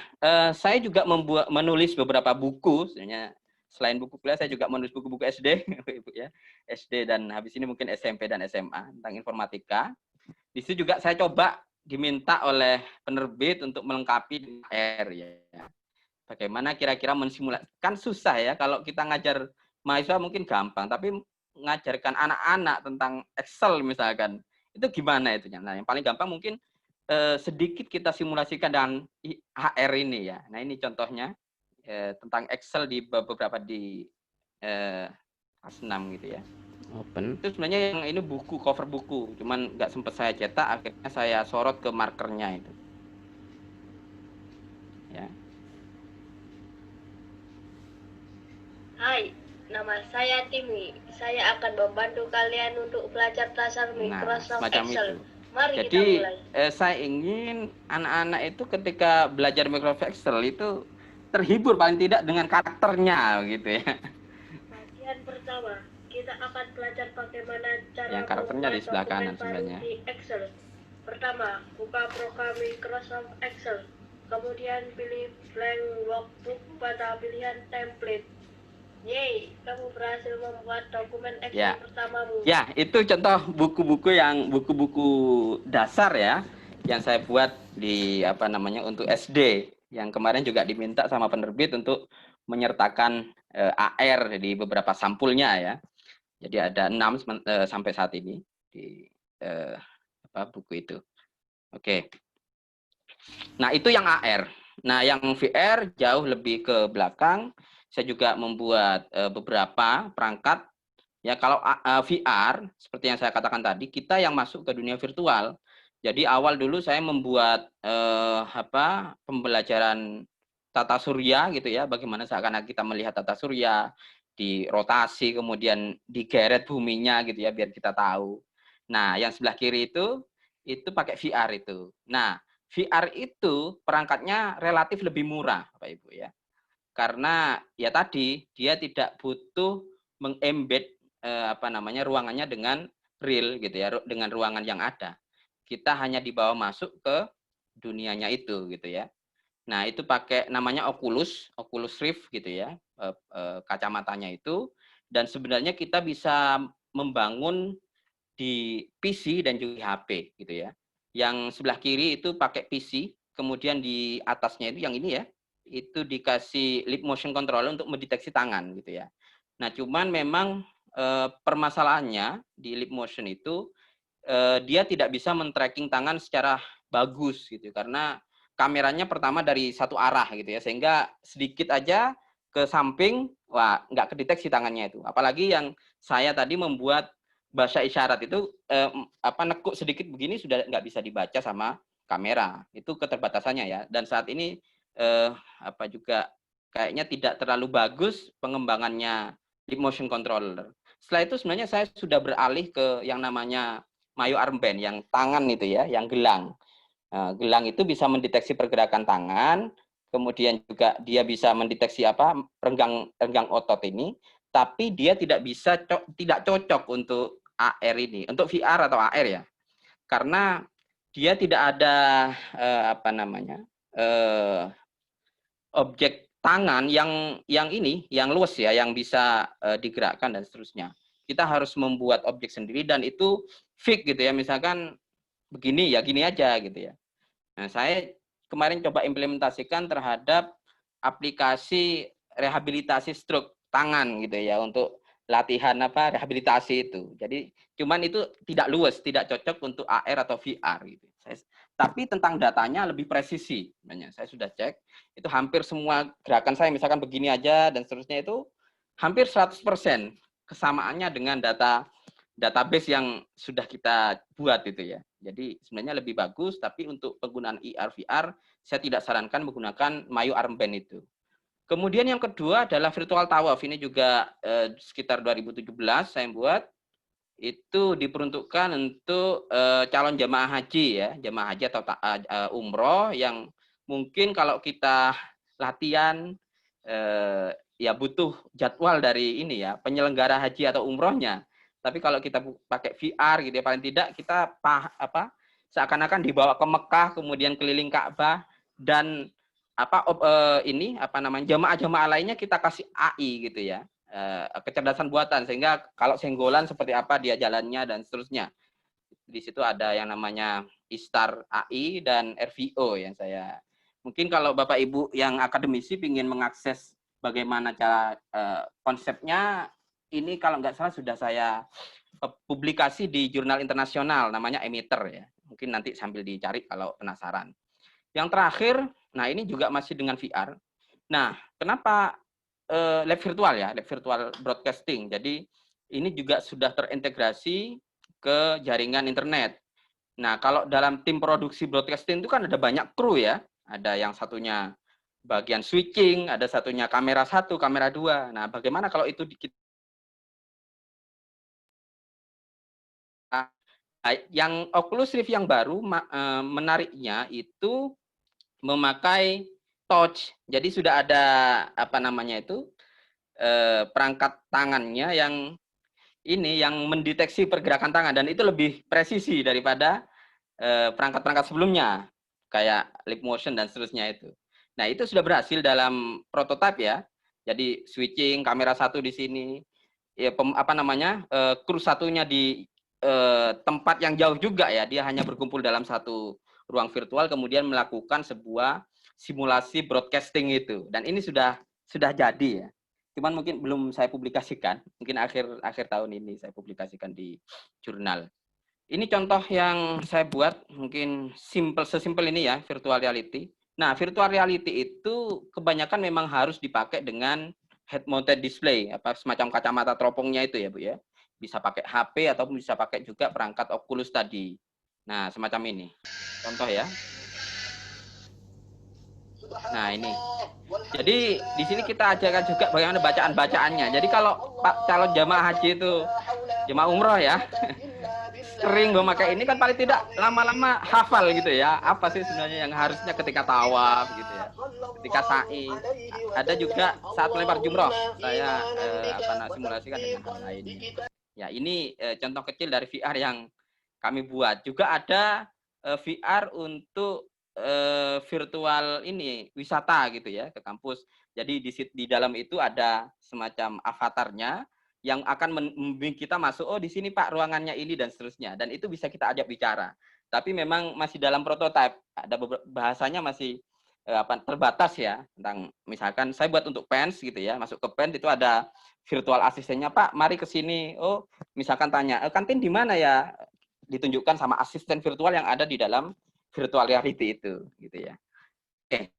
saya juga menulis beberapa buku, sebenarnya selain buku kuliah saya juga menulis buku-buku SD, Ibu ya. SD dan habis ini mungkin SMP dan SMA tentang informatika. Di situ juga saya coba diminta oleh penerbit untuk melengkapi R ya. Bagaimana kira-kira mensimulasi, kan susah ya kalau kita ngajar mahasiswa mungkin gampang, tapi mengajarkan anak-anak tentang Excel misalkan, itu gimana itu? Nah, yang paling gampang mungkin sedikit kita simulasikan dengan HR ini ya. Nah, ini contohnya tentang Excel di beberapa di kelas 6 gitu ya. Open. Itu sebenarnya yang ini buku, cover buku, cuman nggak sempat saya cetak, akhirnya saya sorot ke markernya itu. Ya. Hai, nama saya Timi. Saya akan membantu kalian untuk belajar dasar Microsoft Excel. Itu. Mari jadi, kita mulai. Saya ingin anak-anak itu ketika belajar Microsoft Excel itu terhibur paling tidak dengan karakternya gitu ya. Bagian pertama, kita akan belajar bagaimana cara yang karakternya di sebelah kanan sebenarnya. Di Excel. Pertama, buka program Microsoft Excel. Kemudian pilih blank workbook pada pilihan template. Yeay, kamu berhasil membuat dokumen Excel pertamamu. Ya, itu contoh buku-buku dasar ya yang saya buat di untuk SD, yang kemarin juga diminta sama penerbit untuk menyertakan AR di beberapa sampulnya ya. Jadi ada 6 sampai saat ini di buku itu. Oke. Nah, itu yang AR. Nah, yang VR jauh lebih ke belakang. Saya juga membuat beberapa perangkat. Ya, kalau VR, seperti yang saya katakan tadi, kita yang masuk ke dunia virtual. Jadi awal dulu saya membuat pembelajaran tata surya gitu ya, bagaimana seakan-akan kita melihat tata surya, di rotasi, kemudian digeret buminya gitu ya, biar kita tahu. Nah, yang sebelah kiri itu pakai VR itu. Nah, VR itu perangkatnya relatif lebih murah, Bapak Ibu ya. Karena ya tadi dia tidak butuh mengembed ruangannya dengan real gitu ya, dengan ruangan yang ada. Kita hanya dibawa masuk ke dunianya itu gitu ya. Nah, itu pakai namanya Oculus Rift gitu ya, kacamatanya itu. Dan sebenarnya kita bisa membangun di PC dan juga di HP gitu ya. Yang sebelah kiri itu pakai PC, kemudian di atasnya itu yang ini ya, itu dikasih lip motion controller untuk mendeteksi tangan gitu ya. Nah, cuman memang permasalahannya di lip motion itu dia tidak bisa men-tracking tangan secara bagus gitu, karena kameranya pertama dari satu arah gitu ya, sehingga sedikit aja ke samping, wah nggak kedeteksi tangannya itu. Apalagi yang saya tadi membuat bahasa isyarat itu nekuk sedikit begini sudah nggak bisa dibaca sama kamera. Itu keterbatasannya ya. Dan saat ini juga kayaknya tidak terlalu bagus pengembangannya lip motion controller. Setelah itu sebenarnya saya sudah beralih ke yang namanya Mayo armband yang tangan itu ya, yang gelang. Gelang itu bisa mendeteksi pergerakan tangan, kemudian juga dia bisa mendeteksi renggang otot ini, tapi dia tidak tidak cocok untuk AR ini, untuk VR atau AR ya, karena dia tidak ada objek tangan yang luas ya, yang bisa digerakkan dan seterusnya. Kita harus membuat objek sendiri dan itu fix gitu ya, misalkan begini ya gini aja gitu ya. Nah, saya kemarin coba implementasikan terhadap aplikasi rehabilitasi stroke tangan gitu ya, untuk latihan rehabilitasi itu. Jadi cuman itu tidak luas, tidak cocok untuk AR atau VR gitu. Tapi tentang datanya lebih presisi. Saya sudah cek, itu hampir semua gerakan saya misalkan begini aja dan seterusnya itu hampir 100% kesamaannya dengan database yang sudah kita buat itu ya. Jadi sebenarnya lebih bagus, tapi untuk penggunaan IR VR saya tidak sarankan menggunakan Mayo armband itu. Kemudian yang kedua adalah virtual tawaf. Ini juga sekitar 2017 saya buat. Itu diperuntukkan untuk calon jamaah haji ya, jamaah haji atau umroh yang mungkin kalau kita latihan ya butuh jadwal dari ini ya, penyelenggara haji atau umrohnya. Tapi kalau kita pakai VR gitu ya, paling tidak kita seakan-akan dibawa ke Mekah, kemudian keliling Ka'bah, dan jamaah-jamaah lainnya kita kasih AI gitu ya, kecerdasan buatan, sehingga kalau senggolan seperti apa dia jalannya dan seterusnya. Di situ ada yang namanya Istar AI dan RVO yang saya mungkin kalau Bapak Ibu yang akademisi ingin mengakses bagaimana cara konsepnya, ini kalau nggak salah sudah saya publikasi di jurnal internasional namanya Emitter ya. Mungkin nanti sambil dicari kalau penasaran. Yang terakhir, nah ini juga masih dengan VR. Nah, kenapa lab virtual ya, lab virtual broadcasting. Jadi ini juga sudah terintegrasi ke jaringan internet. Nah, kalau dalam tim produksi broadcasting itu kan ada banyak kru ya. Ada yang satunya bagian switching, ada satunya kamera 1, kamera 2. Nah, bagaimana kalau itu yang Oculus Rift yang baru menariknya itu memakai touch. Jadi sudah ada perangkat tangannya yang mendeteksi pergerakan tangan, dan itu lebih presisi daripada perangkat-perangkat sebelumnya kayak lip motion dan seterusnya itu. Nah, itu sudah berhasil dalam prototipe ya. Jadi switching kamera 1 di sini, ya kru satunya di tempat yang jauh juga ya. Dia hanya berkumpul dalam satu ruang virtual, kemudian melakukan sebuah simulasi broadcasting itu. Dan ini sudah jadi ya. Cuman mungkin belum saya publikasikan. Mungkin akhir tahun ini saya publikasikan di jurnal. Ini contoh yang saya buat, mungkin sesimpel ini ya, virtual reality. Nah, virtual reality itu kebanyakan memang harus dipakai dengan head mounted display, semacam kacamata teropongnya itu ya, Bu ya. Bisa pakai HP ataupun bisa pakai juga perangkat Oculus tadi. Nah, semacam ini. Contoh ya. Nah, ini. Jadi di sini kita ajarkan juga bagaimana bacaan-bacaannya. Jadi kalau Pak calon jamaah haji itu, jamaah umroh ya, sering memakai ini kan paling tidak lama-lama hafal gitu ya. Apa sih sebenarnya yang harusnya ketika tawaf gitu ya, ketika sa'i. Ada juga saat melempar jumroh. Saya simulasikan dengan hal lainnya. Ya, ini contoh kecil dari VR yang kami buat. Juga ada VR untuk virtual ini wisata gitu ya, ke kampus. Jadi di dalam itu ada semacam avatarnya yang akan membimbing kita masuk, oh di sini Pak ruangannya ini dan seterusnya, dan itu bisa kita ajak bicara. Tapi memang masih dalam prototipe, ada bahasanya masih terbatas ya, tentang misalkan saya buat untuk PENS gitu ya, masuk ke PENS itu ada virtual asistennya, Pak mari ke sini, oh misalkan tanya kantin di mana ya, ditunjukkan sama asisten virtual yang ada di dalam virtual reality itu gitu ya. Oke.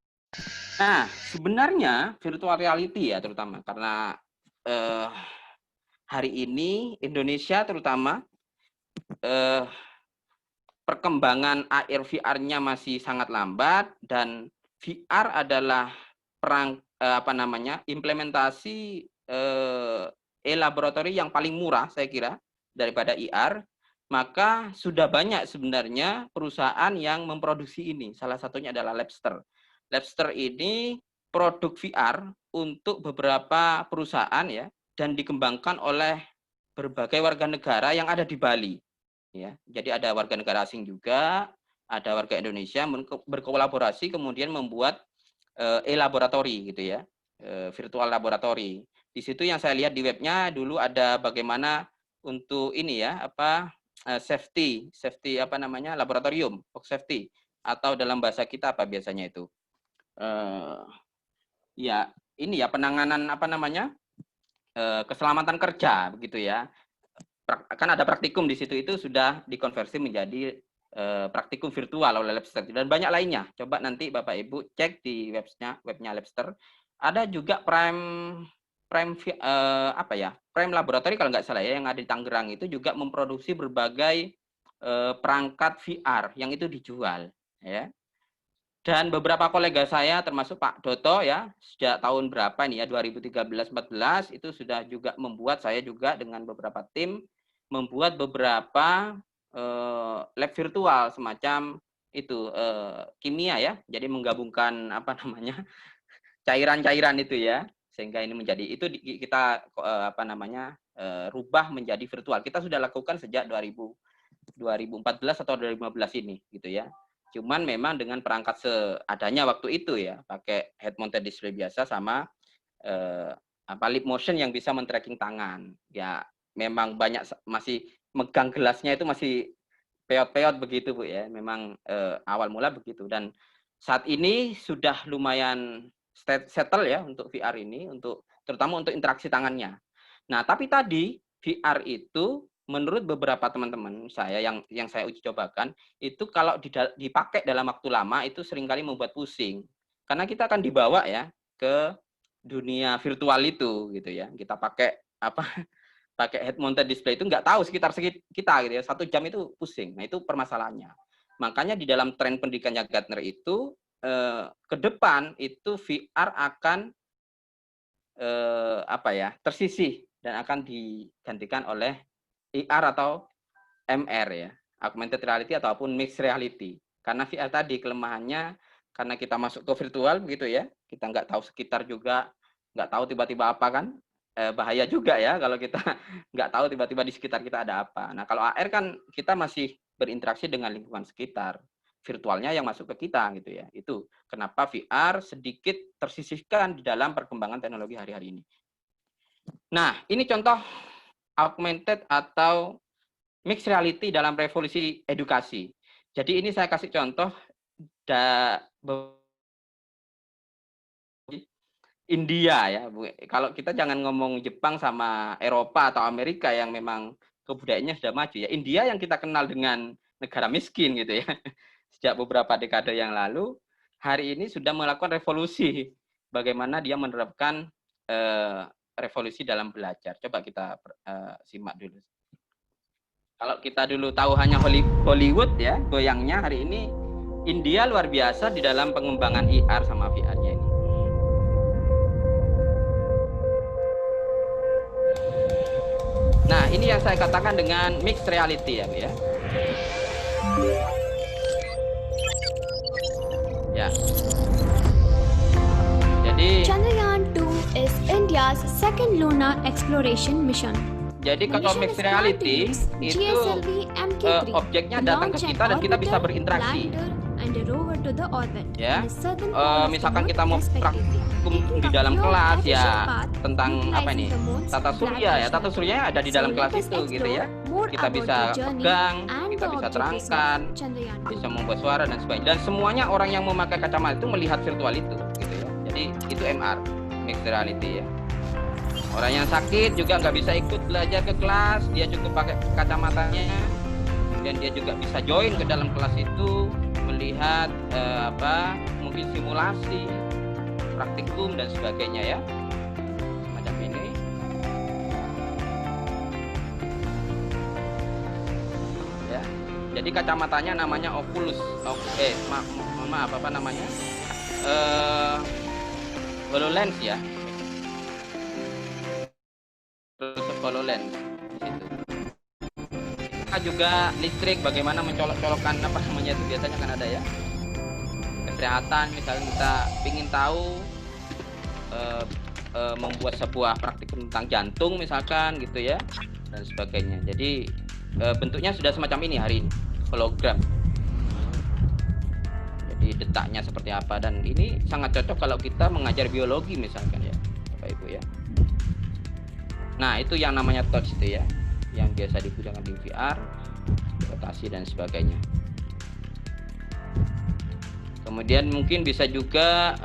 Nah, sebenarnya virtual reality ya, terutama karena hari ini Indonesia terutama perkembangan AR VR-nya masih sangat lambat, dan VR adalah implementasi e-laboratory yang paling murah saya kira daripada IR, maka sudah banyak sebenarnya perusahaan yang memproduksi ini. Salah satunya adalah Labster. Labster ini produk VR untuk beberapa perusahaan ya, dan dikembangkan oleh berbagai warga negara yang ada di Bali. Ya, jadi ada warga negara asing juga, ada warga Indonesia berkolaborasi kemudian membuat e-laboratory gitu ya, virtual laboratory. Di situ yang saya lihat di webnya dulu ada bagaimana untuk ini ya, safety apa namanya, laboratorium, safety, atau dalam bahasa kita apa biasanya itu, ya ini ya, penanganan apa namanya, keselamatan kerja begitu ya. Kan ada praktikum di situ, itu sudah dikonversi menjadi praktikum virtual oleh Labster dan banyak lainnya. Coba nanti Bapak Ibu cek di webnya Labster. Ada juga Prime Laboratory kalau nggak salah ya, yang ada di Tangerang, itu juga memproduksi berbagai perangkat VR yang itu dijual ya. Dan beberapa kolega saya termasuk Pak Doto ya, sejak tahun berapa ini ya, 2013-14 itu sudah juga membuat, saya juga dengan beberapa tim membuat beberapa lab virtual semacam itu, kimia ya. Jadi menggabungkan apa namanya, cairan-cairan itu ya, sehingga ini menjadi itu kita rubah menjadi virtual. Kita sudah lakukan sejak 2014 atau 2015 ini gitu ya. Cuman memang dengan perangkat seadanya waktu itu ya, pakai head mounted display biasa sama lip motion yang bisa men-tracking tangan. Ya, memang banyak masih megang gelasnya itu masih peot-peot begitu Bu ya. Memang awal mula begitu, dan saat ini sudah lumayan settle ya untuk VR ini, untuk terutama untuk interaksi tangannya. Nah, tapi tadi VR itu menurut beberapa teman-teman saya yang saya uji cobakan, itu kalau dipakai dalam waktu lama itu seringkali membuat pusing. Karena kita akan dibawa ya ke dunia virtual itu gitu ya. Kita pakai head mounted display itu nggak tahu sekitar kita gitu ya. 1 jam itu pusing. Nah, itu permasalahannya. Makanya di dalam tren pendidikannya Gartner itu ke depan itu VR akan tersisih dan akan digantikan oleh AR atau MR ya, augmented reality ataupun mixed reality. Karena VR tadi kelemahannya karena kita masuk ke virtual begitu ya, kita nggak tahu sekitar juga, nggak tahu tiba-tiba apa kan, bahaya juga ya kalau kita nggak tahu tiba-tiba di sekitar kita ada apa. Nah, kalau AR kan kita masih berinteraksi dengan lingkungan sekitar, virtualnya yang masuk ke kita gitu ya. Itu kenapa VR sedikit tersisihkan di dalam perkembangan teknologi hari-hari ini. Nah, ini contoh augmented atau mixed reality dalam revolusi edukasi. Jadi ini saya kasih contoh India ya, Bu. Kalau kita jangan ngomong Jepang sama Eropa atau Amerika yang memang kebudayaannya sudah maju ya. India yang kita kenal dengan negara miskin gitu ya. Sejak beberapa dekade yang lalu, hari ini sudah melakukan revolusi. Bagaimana dia menerapkan revolusi dalam belajar. Coba kita simak dulu. Kalau kita dulu tahu hanya Hollywood ya, goyangnya, hari ini India luar biasa di dalam pengembangan IR sama VR-nya ini. Nah, ini yang saya katakan dengan mixed reality ya, Bu ya. Ya. Jadi Chandrayaan 2 is India's second lunar exploration mission. Jadi kalau mixed reality itu objeknya datang ke kita dan kita bisa berinteraksi. Ya, misalkan kita mau praktikum di dalam kelas ya tentang apa ini, tata surya ya, tata surya ada di dalam kelas itu gitu ya. Kita bisa pegang, kita bisa terangkan, bisa membuat suara dan sebagainya. Dan semuanya orang yang memakai kacamata itu melihat virtual itu gitu ya. Jadi itu MR, mixed reality ya. Orang yang sakit juga nggak bisa ikut belajar ke kelas, dia cukup pakai kacamatanya, dan dia juga bisa join ke dalam kelas itu, melihat mungkin simulasi, praktikum dan sebagainya ya, macam ini. Ya, jadi kacamatanya namanya Oculus, HoloLens ya. HoloLens situ. juga listrik, bagaimana mencolok-colokkan apa namanya itu biasanya kan ada ya. Kesehatan misalnya kita ingin tahu membuat sebuah praktikum tentang jantung misalkan gitu ya dan sebagainya. Jadi bentuknya sudah semacam ini hari ini, hologram. Jadi detaknya seperti apa, dan ini sangat cocok kalau kita mengajar biologi misalkan ya Bapak Ibu ya. Nah itu yang namanya touch itu ya, yang biasa digunakan di VR, rotasi dan sebagainya. Kemudian mungkin bisa juga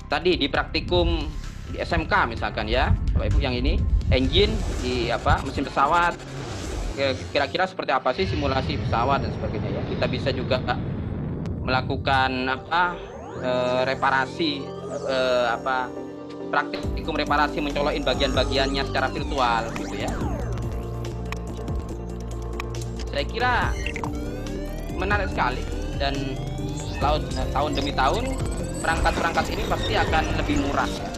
tadi di praktikum di SMK misalkan ya Bapak Ibu, yang ini engine di mesin pesawat, kira-kira seperti apa sih simulasi pesawat dan sebagainya ya. Kita bisa juga melakukan reparasi praktikum reparasi, mencolokin bagian-bagiannya secara virtual gitu ya. Saya kira menarik sekali, dan tahun demi tahun perangkat-perangkat ini pasti akan lebih murah ya.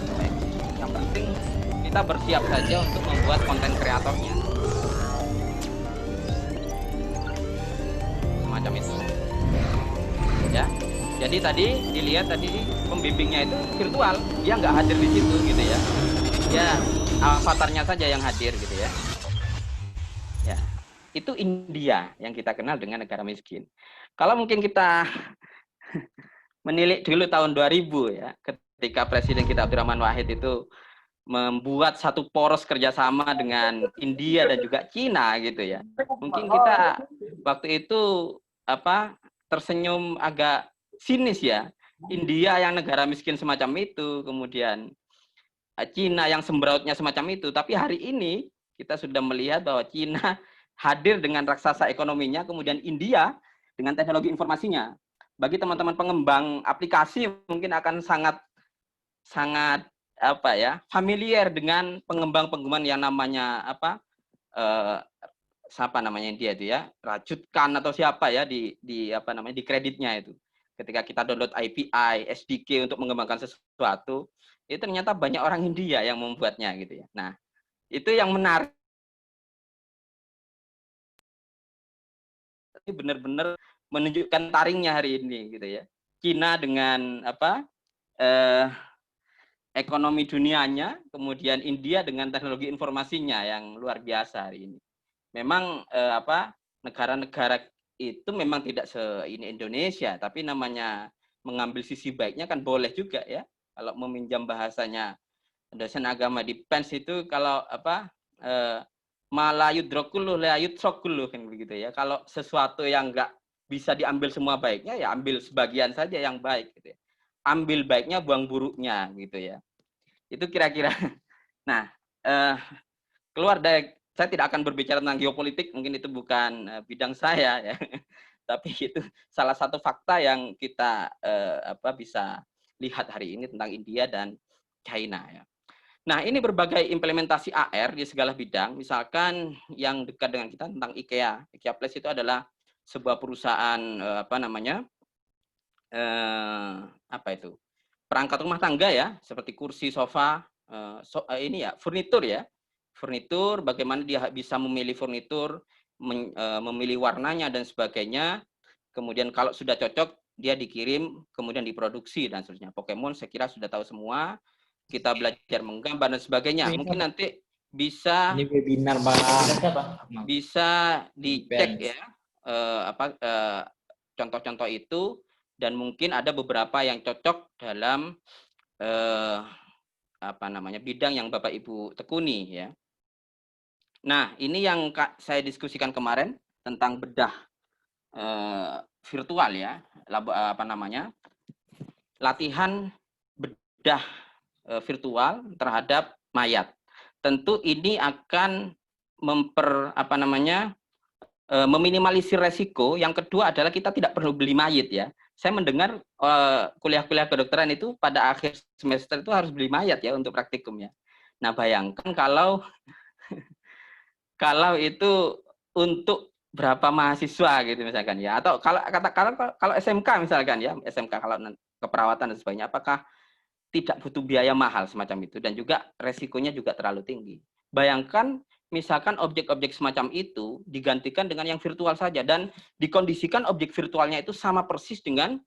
Yang penting kita bersiap saja untuk membuat konten kreatornya semacam itu ya. Jadi tadi dilihat tadi pembimbingnya itu virtual, dia nggak hadir di situ gitu ya. Ya avatarnya saja yang hadir gitu ya. Ya, itu India yang kita kenal dengan negara miskin. Kalau mungkin kita menilik dulu tahun 2000 ya, ketika Presiden kita Abdurrahman Wahid itu membuat satu poros kerjasama dengan India dan juga Cina gitu ya. Mungkin kita waktu itu tersenyum agak sinis ya. India yang negara miskin semacam itu, kemudian Cina yang sembrautnya semacam itu. Tapi hari ini kita sudah melihat bahwa Cina hadir dengan raksasa ekonominya, kemudian India dengan teknologi informasinya. Bagi teman-teman pengembang aplikasi mungkin akan sangat familiar dengan pengembang-pengembang yang namanya siapa namanya dia itu ya, Rajut Khan atau siapa ya di kreditnya itu. Ketika kita download API, SDK untuk mengembangkan sesuatu, itu ternyata banyak orang India yang membuatnya gitu ya. Nah, itu yang menarik. Ini benar-benar menunjukkan taringnya hari ini gitu ya. Cina dengan ekonomi dunianya, kemudian India dengan teknologi informasinya yang luar biasa hari ini. Memang negara-negara itu memang tidak se-ini Indonesia, tapi namanya mengambil sisi baiknya kan boleh juga ya. Kalau meminjam bahasanya dosen agama di PENS itu, kalau malayudrokuluh layutrokuluh kan begitu ya. Kalau sesuatu yang enggak bisa diambil semua baiknya, ya ambil sebagian saja yang baik gitu ya. Ambil baiknya, buang buruknya gitu ya. Itu kira-kira. Nah, keluar dari, saya tidak akan berbicara tentang geopolitik, mungkin itu bukan bidang saya ya. Tapi itu salah satu fakta yang kita bisa lihat hari ini tentang India dan China ya. Nah, ini berbagai implementasi AR di segala bidang. Misalkan yang dekat dengan kita tentang IKEA. IKEA Place itu adalah sebuah perusahaan perangkat rumah tangga ya, seperti kursi, sofa, furnitur ya. Furnitur, bagaimana dia bisa memilih furnitur, memilih warnanya dan sebagainya. Kemudian kalau sudah cocok, dia dikirim, kemudian diproduksi dan seterusnya. Pokemon saya kira sudah tahu semua. Kita belajar menggambar dan sebagainya. Mungkin nanti bisa ini webinar Pak. Bisa dicek ya contoh-contoh itu, dan mungkin ada beberapa yang cocok dalam bidang yang Bapak Ibu tekuni ya. Nah, ini yang saya diskusikan kemarin tentang bedah virtual ya, latihan bedah virtual terhadap mayat. Tentu ini akan meminimalisir resiko. Yang kedua adalah kita tidak perlu beli mayat ya. Saya mendengar kuliah-kuliah kedokteran itu pada akhir semester itu harus beli mayat ya untuk praktikumnya. Nah, bayangkan kalau itu untuk berapa mahasiswa gitu misalkan ya, atau kalau SMK misalkan ya, SMK kalau keperawatan dan sebagainya, apakah tidak butuh biaya mahal semacam itu, dan juga resikonya juga terlalu tinggi. Bayangkan misalkan objek-objek semacam itu digantikan dengan yang virtual saja dan dikondisikan objek virtualnya itu sama persis dengan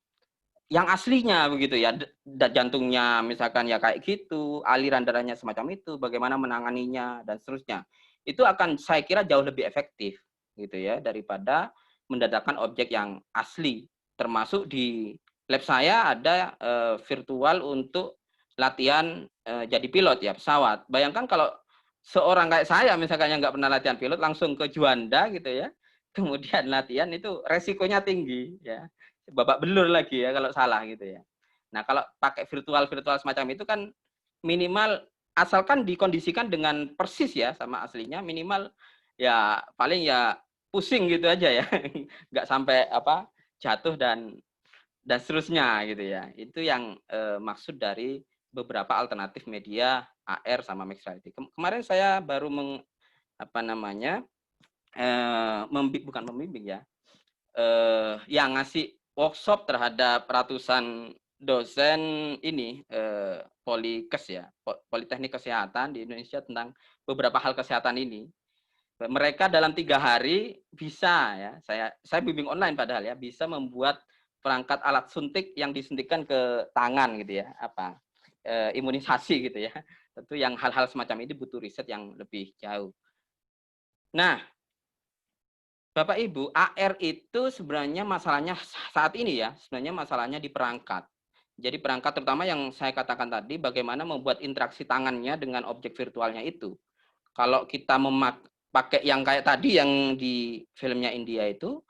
yang aslinya begitu ya. Jantungnya misalkan ya kayak gitu, aliran darahnya semacam itu, bagaimana menanganinya dan seterusnya. Itu akan saya kira jauh lebih efektif gitu ya daripada mendatangkan objek yang asli. Termasuk di lab saya ada virtual untuk latihan jadi pilot ya pesawat. Bayangkan kalau seorang kayak saya misalkan yang nggak pernah latihan pilot langsung ke Juanda gitu ya, kemudian latihan itu resikonya tinggi ya, babak belur lagi ya kalau salah gitu ya. Nah kalau pakai virtual semacam itu kan minimal asalkan dikondisikan dengan persis ya sama aslinya, minimal ya paling ya pusing gitu aja ya, nggak sampai apa jatuh dan seterusnya gitu ya. Itu yang maksud dari beberapa alternatif media AR sama mixed reality. Kemarin saya baru bukan membimbing ya, yang ngasih workshop terhadap ratusan dosen ini Polikes ya, Politeknik Kesehatan di Indonesia tentang beberapa hal kesehatan ini. Mereka dalam 3 hari bisa ya, saya bimbing online padahal ya, bisa membuat perangkat alat suntik yang disuntikkan ke tangan gitu ya, imunisasi gitu ya. Tentu yang hal-hal semacam ini butuh riset yang lebih jauh. Nah, Bapak Ibu, AR itu sebenarnya masalahnya saat ini ya, sebenarnya masalahnya di perangkat. Jadi perangkat terutama yang saya katakan tadi, bagaimana membuat interaksi tangannya dengan objek virtualnya itu. Kalau kita pakai yang kayak tadi yang di filmnya India itu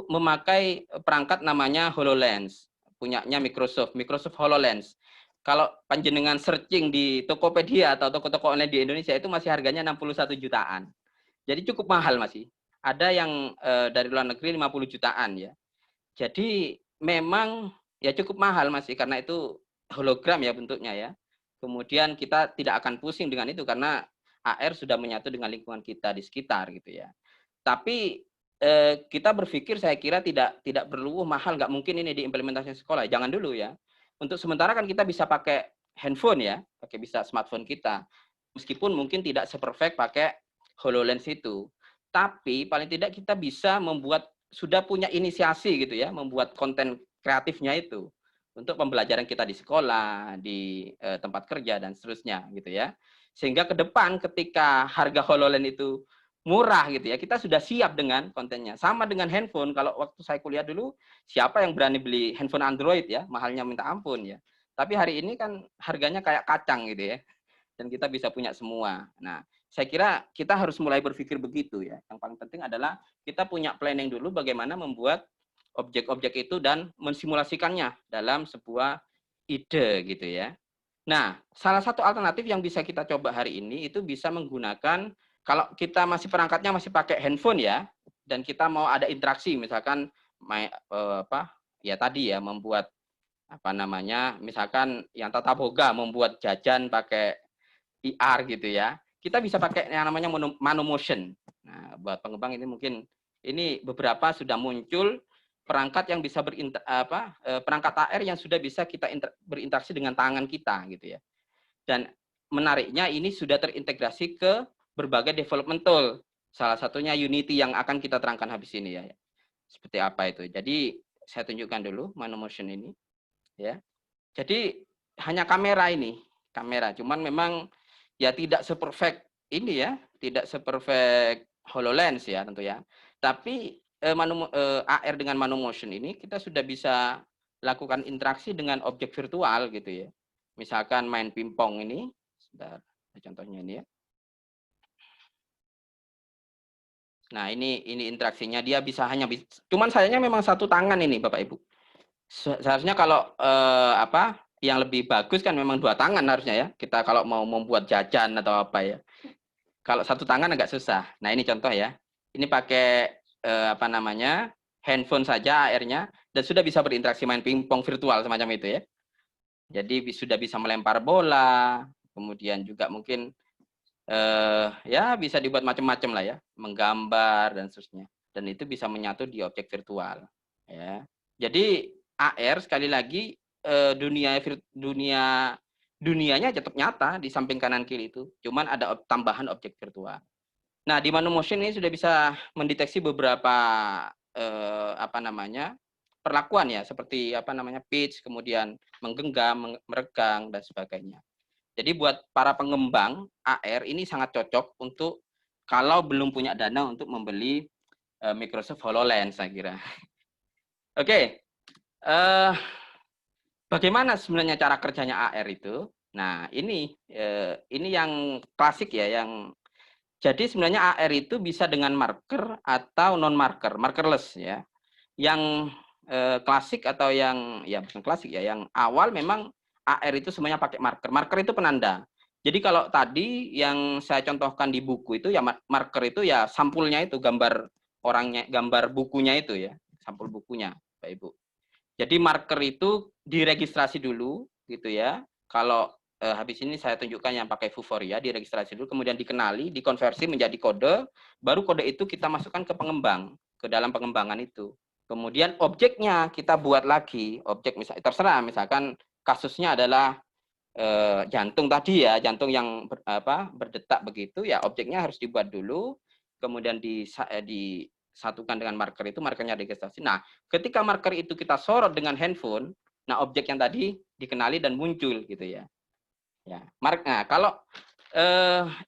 memakai perangkat namanya HoloLens, punyanya Microsoft HoloLens. Kalau panjenengan searching di Tokopedia atau toko-toko online di Indonesia itu masih harganya 61 jutaan. Jadi cukup mahal masih. Ada yang dari luar negeri 50 jutaan ya. Jadi memang ya cukup mahal masih karena itu hologram ya bentuknya ya. Kemudian kita tidak akan pusing dengan itu karena AR sudah menyatu dengan lingkungan kita di sekitar gitu ya. Tapi kita berpikir saya kira tidak perlu mahal, nggak mungkin ini diimplementasi sekolah. Jangan dulu ya. Untuk sementara kan kita bisa pakai handphone ya, bisa smartphone kita. Meskipun mungkin tidak seperfect pakai HoloLens itu. Tapi paling tidak kita bisa sudah punya inisiasi gitu ya, membuat konten kreatifnya itu untuk pembelajaran kita di sekolah, di tempat kerja dan seterusnya gitu ya. Sehingga ke depan ketika harga HoloLens itu murah gitu ya, kita sudah siap dengan kontennya. Sama dengan handphone, kalau waktu saya kuliah dulu, siapa yang berani beli handphone Android ya, mahalnya minta ampun ya. Tapi hari ini kan harganya kayak kacang gitu ya, dan kita bisa punya semua. Nah, saya kira kita harus mulai berpikir begitu ya. Yang paling penting adalah kita punya planning dulu bagaimana membuat objek-objek itu dan mensimulasikannya dalam sebuah ide gitu ya. Nah, salah satu alternatif yang bisa kita coba hari ini itu bisa menggunakan, kalau kita masih perangkatnya masih pakai handphone ya, dan kita mau ada interaksi, misalkan ya tadi ya membuat misalkan yang tata boga membuat jajan pakai IR gitu ya, kita bisa pakai yang namanya ManoMotion. Nah, buat pengembang ini mungkin ini beberapa sudah muncul perangkat yang bisa perangkat AR yang sudah bisa kita berinteraksi dengan tangan kita gitu ya. Dan menariknya ini sudah terintegrasi ke berbagai development tool. Salah satunya Unity yang akan kita terangkan habis ini ya. Seperti apa itu. Jadi saya tunjukkan dulu ManoMotion ini ya. Jadi hanya kamera ini, cuman memang ya tidak seperfect ini ya, tidak seperfect HoloLens ya tentu ya. Tapi AR dengan ManoMotion ini kita sudah bisa lakukan interaksi dengan objek virtual gitu ya. Misalkan main pingpong ini, contohnya ini ya. Nah, ini interaksinya dia cuman sayangnya memang satu tangan ini Bapak Ibu. Seharusnya kalau yang lebih bagus kan memang 2 tangan harusnya ya. Kita kalau mau membuat jajan atau apa ya. Kalau satu tangan agak susah. Nah, ini contoh ya. Ini pakai handphone saja AR-nya dan sudah bisa berinteraksi main pingpong virtual semacam itu ya. Jadi sudah bisa melempar bola, kemudian juga mungkin ya bisa dibuat macam-macam lah ya, menggambar dan seterusnya. Dan itu bisa menyatu di objek virtual ya. Jadi AR sekali lagi dunianya tetap nyata di samping kanan kiri itu. Cuman ada tambahan objek virtual. Nah, di ManuMotion ini sudah bisa mendeteksi beberapa perlakuan ya, seperti pitch, kemudian menggenggam, meregang dan sebagainya. Jadi buat para pengembang AR ini sangat cocok untuk kalau belum punya dana untuk membeli Microsoft HoloLens, saya kira. Oke. Bagaimana sebenarnya cara kerjanya AR itu? Nah, ini yang klasik ya, yang jadi sebenarnya AR itu bisa dengan marker atau non marker, markerless ya. Yang klasik atau yang ya bukan klasik ya, yang awal memang AR itu semuanya pakai marker. Marker itu penanda. Jadi kalau tadi yang saya contohkan di buku itu ya marker itu ya sampulnya itu gambar orangnya, gambar bukunya itu ya, sampul bukunya, Pak Ibu. Jadi marker itu diregistrasi dulu gitu ya. Kalau habis ini saya tunjukkan yang pakai Vuforia, diregistrasi dulu, kemudian dikenali, dikonversi menjadi kode, baru kode itu kita masukkan ke pengembang, ke dalam pengembangan itu. Kemudian objeknya kita buat lagi, objek misalnya terserah, misalkan kasusnya adalah jantung tadi ya, jantung yang berdetak begitu ya, objeknya harus dibuat dulu, kemudian disatukan dengan marker itu, markernya registrasi. Nah, ketika marker itu kita sorot dengan handphone, nah objek yang tadi dikenali dan muncul gitu ya. Ya, nah, kalau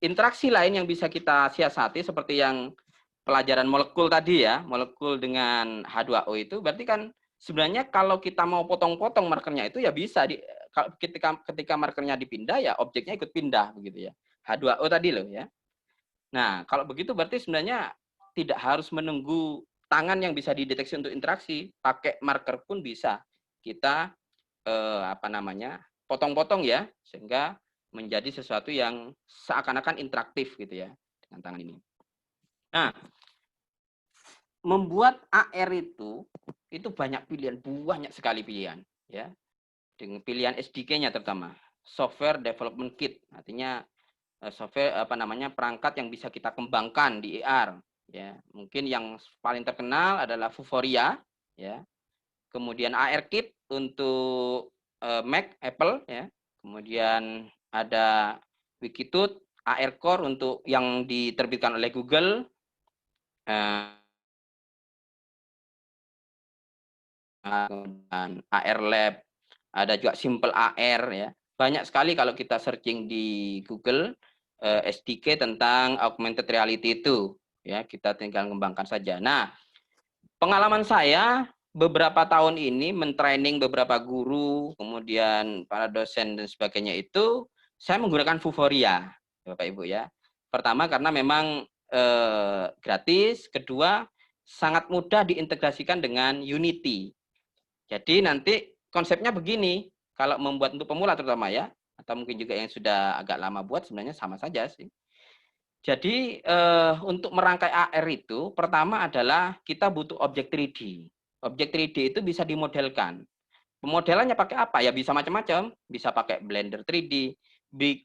interaksi lain yang bisa kita siasati seperti yang pelajaran molekul tadi ya, molekul dengan H2O itu berarti kan sebenarnya kalau kita mau potong-potong markernya itu ya bisa ketika markernya dipindah ya objeknya ikut pindah begitu ya. H2O tadi loh ya. Nah, kalau begitu berarti sebenarnya tidak harus menunggu tangan yang bisa dideteksi untuk interaksi, pakai marker pun bisa kita potong-potong ya, sehingga menjadi sesuatu yang seakan-akan interaktif gitu ya dengan tangan ini. Nah, membuat AR itu banyak pilihan, banyak sekali pilihan ya. Dengan pilihan SDK-nya terutama, software development kit, artinya software perangkat yang bisa kita kembangkan di AR ya. Mungkin yang paling terkenal adalah Vuforia ya. Kemudian AR Kit untuk Mac, Apple ya. Kemudian ada Wikitude, AR Core untuk yang diterbitkan oleh Google. Dan AR Lab, ada juga Simple AR ya. Banyak sekali kalau kita searching di Google SDK tentang augmented reality itu ya, kita tinggal kembangkan saja. Nah, pengalaman saya beberapa tahun ini mentraining beberapa guru, kemudian para dosen dan sebagainya itu, saya menggunakan Vuforia, Bapak Ibu ya. Pertama karena memang gratis, kedua sangat mudah diintegrasikan dengan Unity. Jadi nanti konsepnya begini, kalau membuat untuk pemula terutama ya, atau mungkin juga yang sudah agak lama buat sebenarnya sama saja sih. Jadi untuk merangkai AR itu pertama adalah kita butuh objek 3D. Objek 3D itu bisa dimodelkan. Pemodelannya pakai apa? Ya bisa macam-macam. Bisa pakai Blender 3D,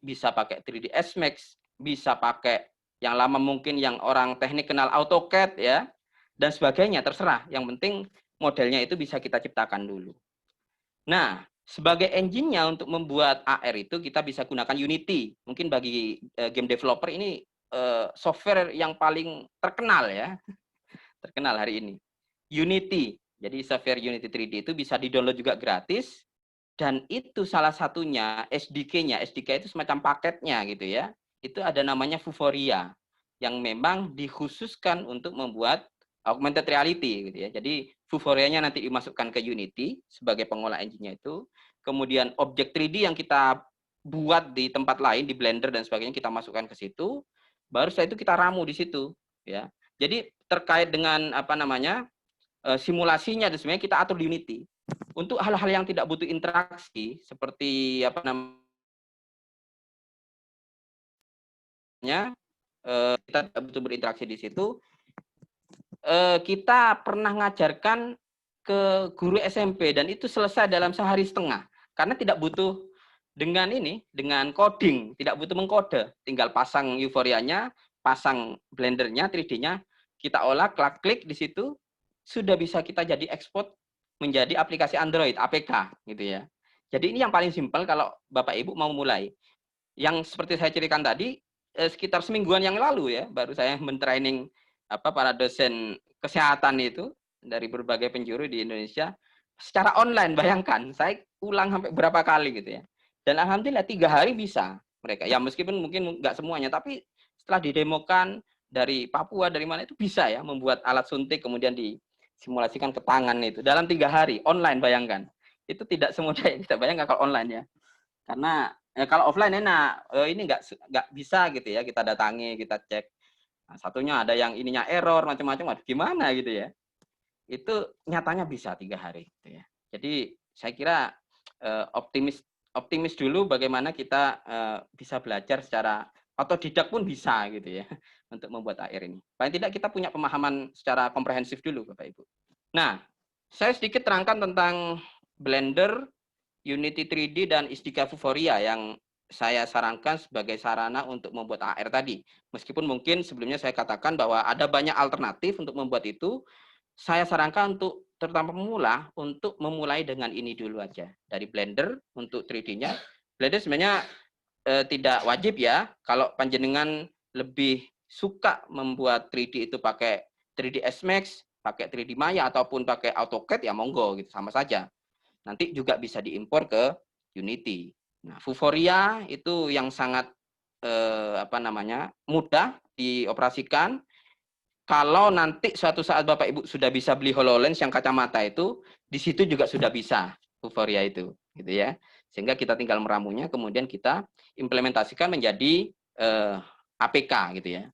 bisa pakai 3D SMax, bisa pakai yang lama mungkin yang orang teknik kenal AutoCAD ya, dan sebagainya, terserah. Yang penting modelnya itu bisa kita ciptakan dulu. Nah, sebagai engine-nya untuk membuat AR itu kita bisa gunakan Unity. Mungkin bagi game developer ini software yang paling terkenal ya, terkenal hari ini. Unity. Jadi software Unity 3D itu bisa di-download juga gratis, dan itu salah satunya SDK-nya. SDK itu semacam paketnya gitu ya. Itu ada namanya Vuforia, yang memang dikhususkan untuk membuat augmented reality gitu ya. Jadi Vuforia-nya nanti dimasukkan ke Unity sebagai pengolah engine-nya itu. Kemudian objek 3D yang kita buat di tempat lain, di Blender dan sebagainya, kita masukkan ke situ. Baru setelah itu kita ramu di situ ya. Jadi terkait dengan simulasinya dan sebenarnya kita atur di Unity. Untuk hal-hal yang tidak butuh interaksi seperti kita tidak butuh berinteraksi di situ. Kita pernah ngajarkan ke guru SMP dan itu selesai dalam sehari setengah karena tidak butuh dengan coding, tidak butuh mengkode, tinggal pasang Vuforianya, pasang Blendernya, 3D-nya, kita olah, klik di situ, sudah bisa kita jadi ekspor menjadi aplikasi Android, APK gitu ya. Jadi ini yang paling simpel kalau Bapak Ibu mau mulai. Yang seperti saya ceritakan tadi, sekitar semingguan yang lalu ya, baru saya mentraining para dosen kesehatan itu dari berbagai penjuru di Indonesia secara online. Bayangkan, saya ulang sampai berapa kali gitu ya. Dan alhamdulillah 3 hari bisa mereka. Ya meskipun mungkin nggak semuanya, tapi setelah didemokan dari Papua, dari mana itu bisa ya membuat alat suntik kemudian disimulasikan ke tangan itu dalam 3 hari online. Bayangkan, itu tidak semudah yang kita bayangkan kalau online ya. Karena kalau offline enak, ini nggak bisa gitu ya, kita datangi, kita cek. Nah, satunya ada yang ininya error macam-macam, gimana gitu ya. Itu nyatanya bisa 3 hari gitu ya. Jadi saya kira optimis dulu bagaimana kita bisa belajar secara otodidak pun bisa gitu ya untuk membuat AR ini. Paling tidak kita punya pemahaman secara komprehensif dulu Bapak Ibu. Nah, saya sedikit terangkan tentang Blender, Unity 3D dan Istika Vuforia yang saya sarankan sebagai sarana untuk membuat AR tadi. Meskipun mungkin sebelumnya saya katakan bahwa ada banyak alternatif untuk membuat itu, saya sarankan untuk terutama pemula untuk memulai dengan ini dulu aja. Dari Blender untuk 3D-nya. Blender sebenarnya tidak wajib ya. Kalau panjenengan lebih suka membuat 3D itu pakai 3ds Max, pakai 3D Maya ataupun pakai AutoCAD ya monggo gitu, sama saja. Nanti juga bisa diimpor ke Unity. Nah, Vuforia itu yang sangat mudah dioperasikan. Kalau nanti suatu saat Bapak Ibu sudah bisa beli HoloLens yang kacamata itu, di situ juga sudah bisa Vuforia itu, gitu ya. Sehingga kita tinggal meramunya, kemudian kita implementasikan menjadi APK gitu ya.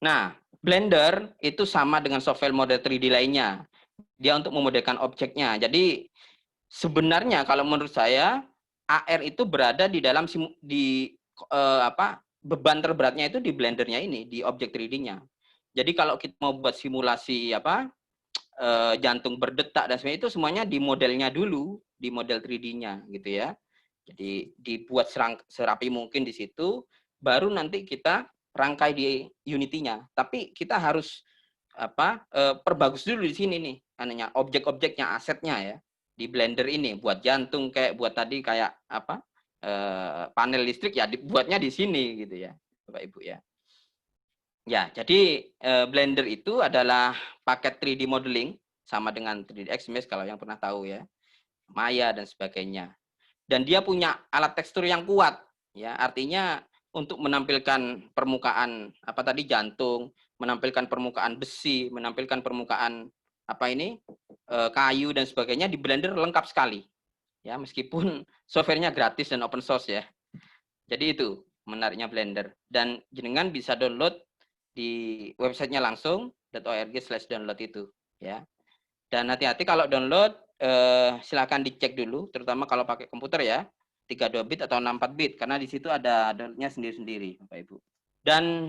Nah, Blender itu sama dengan software model 3D lainnya. Dia untuk memodelkan objeknya. Jadi sebenarnya kalau menurut saya AR itu berada di dalam beban terberatnya itu di Blendernya ini, di objek 3D-nya. Jadi kalau kita mau buat simulasi jantung berdetak dan sebagainya, itu semuanya di modelnya dulu, di model 3D-nya gitu ya. Jadi dibuat serapi mungkin di situ, baru nanti kita rangkai di Unity-nya. Tapi kita harus perbagus dulu di sini nih, objek-objeknya, asetnya ya. Di Blender ini buat jantung buat tadi panel listrik ya dibuatnya di sini gitu ya Bapak Ibu ya. Ya, jadi Blender itu adalah paket 3D modeling sama dengan 3ds Max kalau yang pernah tahu ya. Maya dan sebagainya. Dan dia punya alat tekstur yang kuat ya. Artinya untuk menampilkan permukaan jantung, menampilkan permukaan besi, menampilkan permukaan kayu dan sebagainya di Blender lengkap sekali. Ya, meskipun softwarenya gratis dan open source ya. Jadi itu menariknya Blender. Dan jenengan bisa download di websitenya langsung .org/download itu ya. Dan hati-hati kalau download silakan dicek dulu, terutama kalau pakai komputer ya, 32 bit atau 64 bit karena di situ ada downloadnya sendiri-sendiri Bapak Ibu. Dan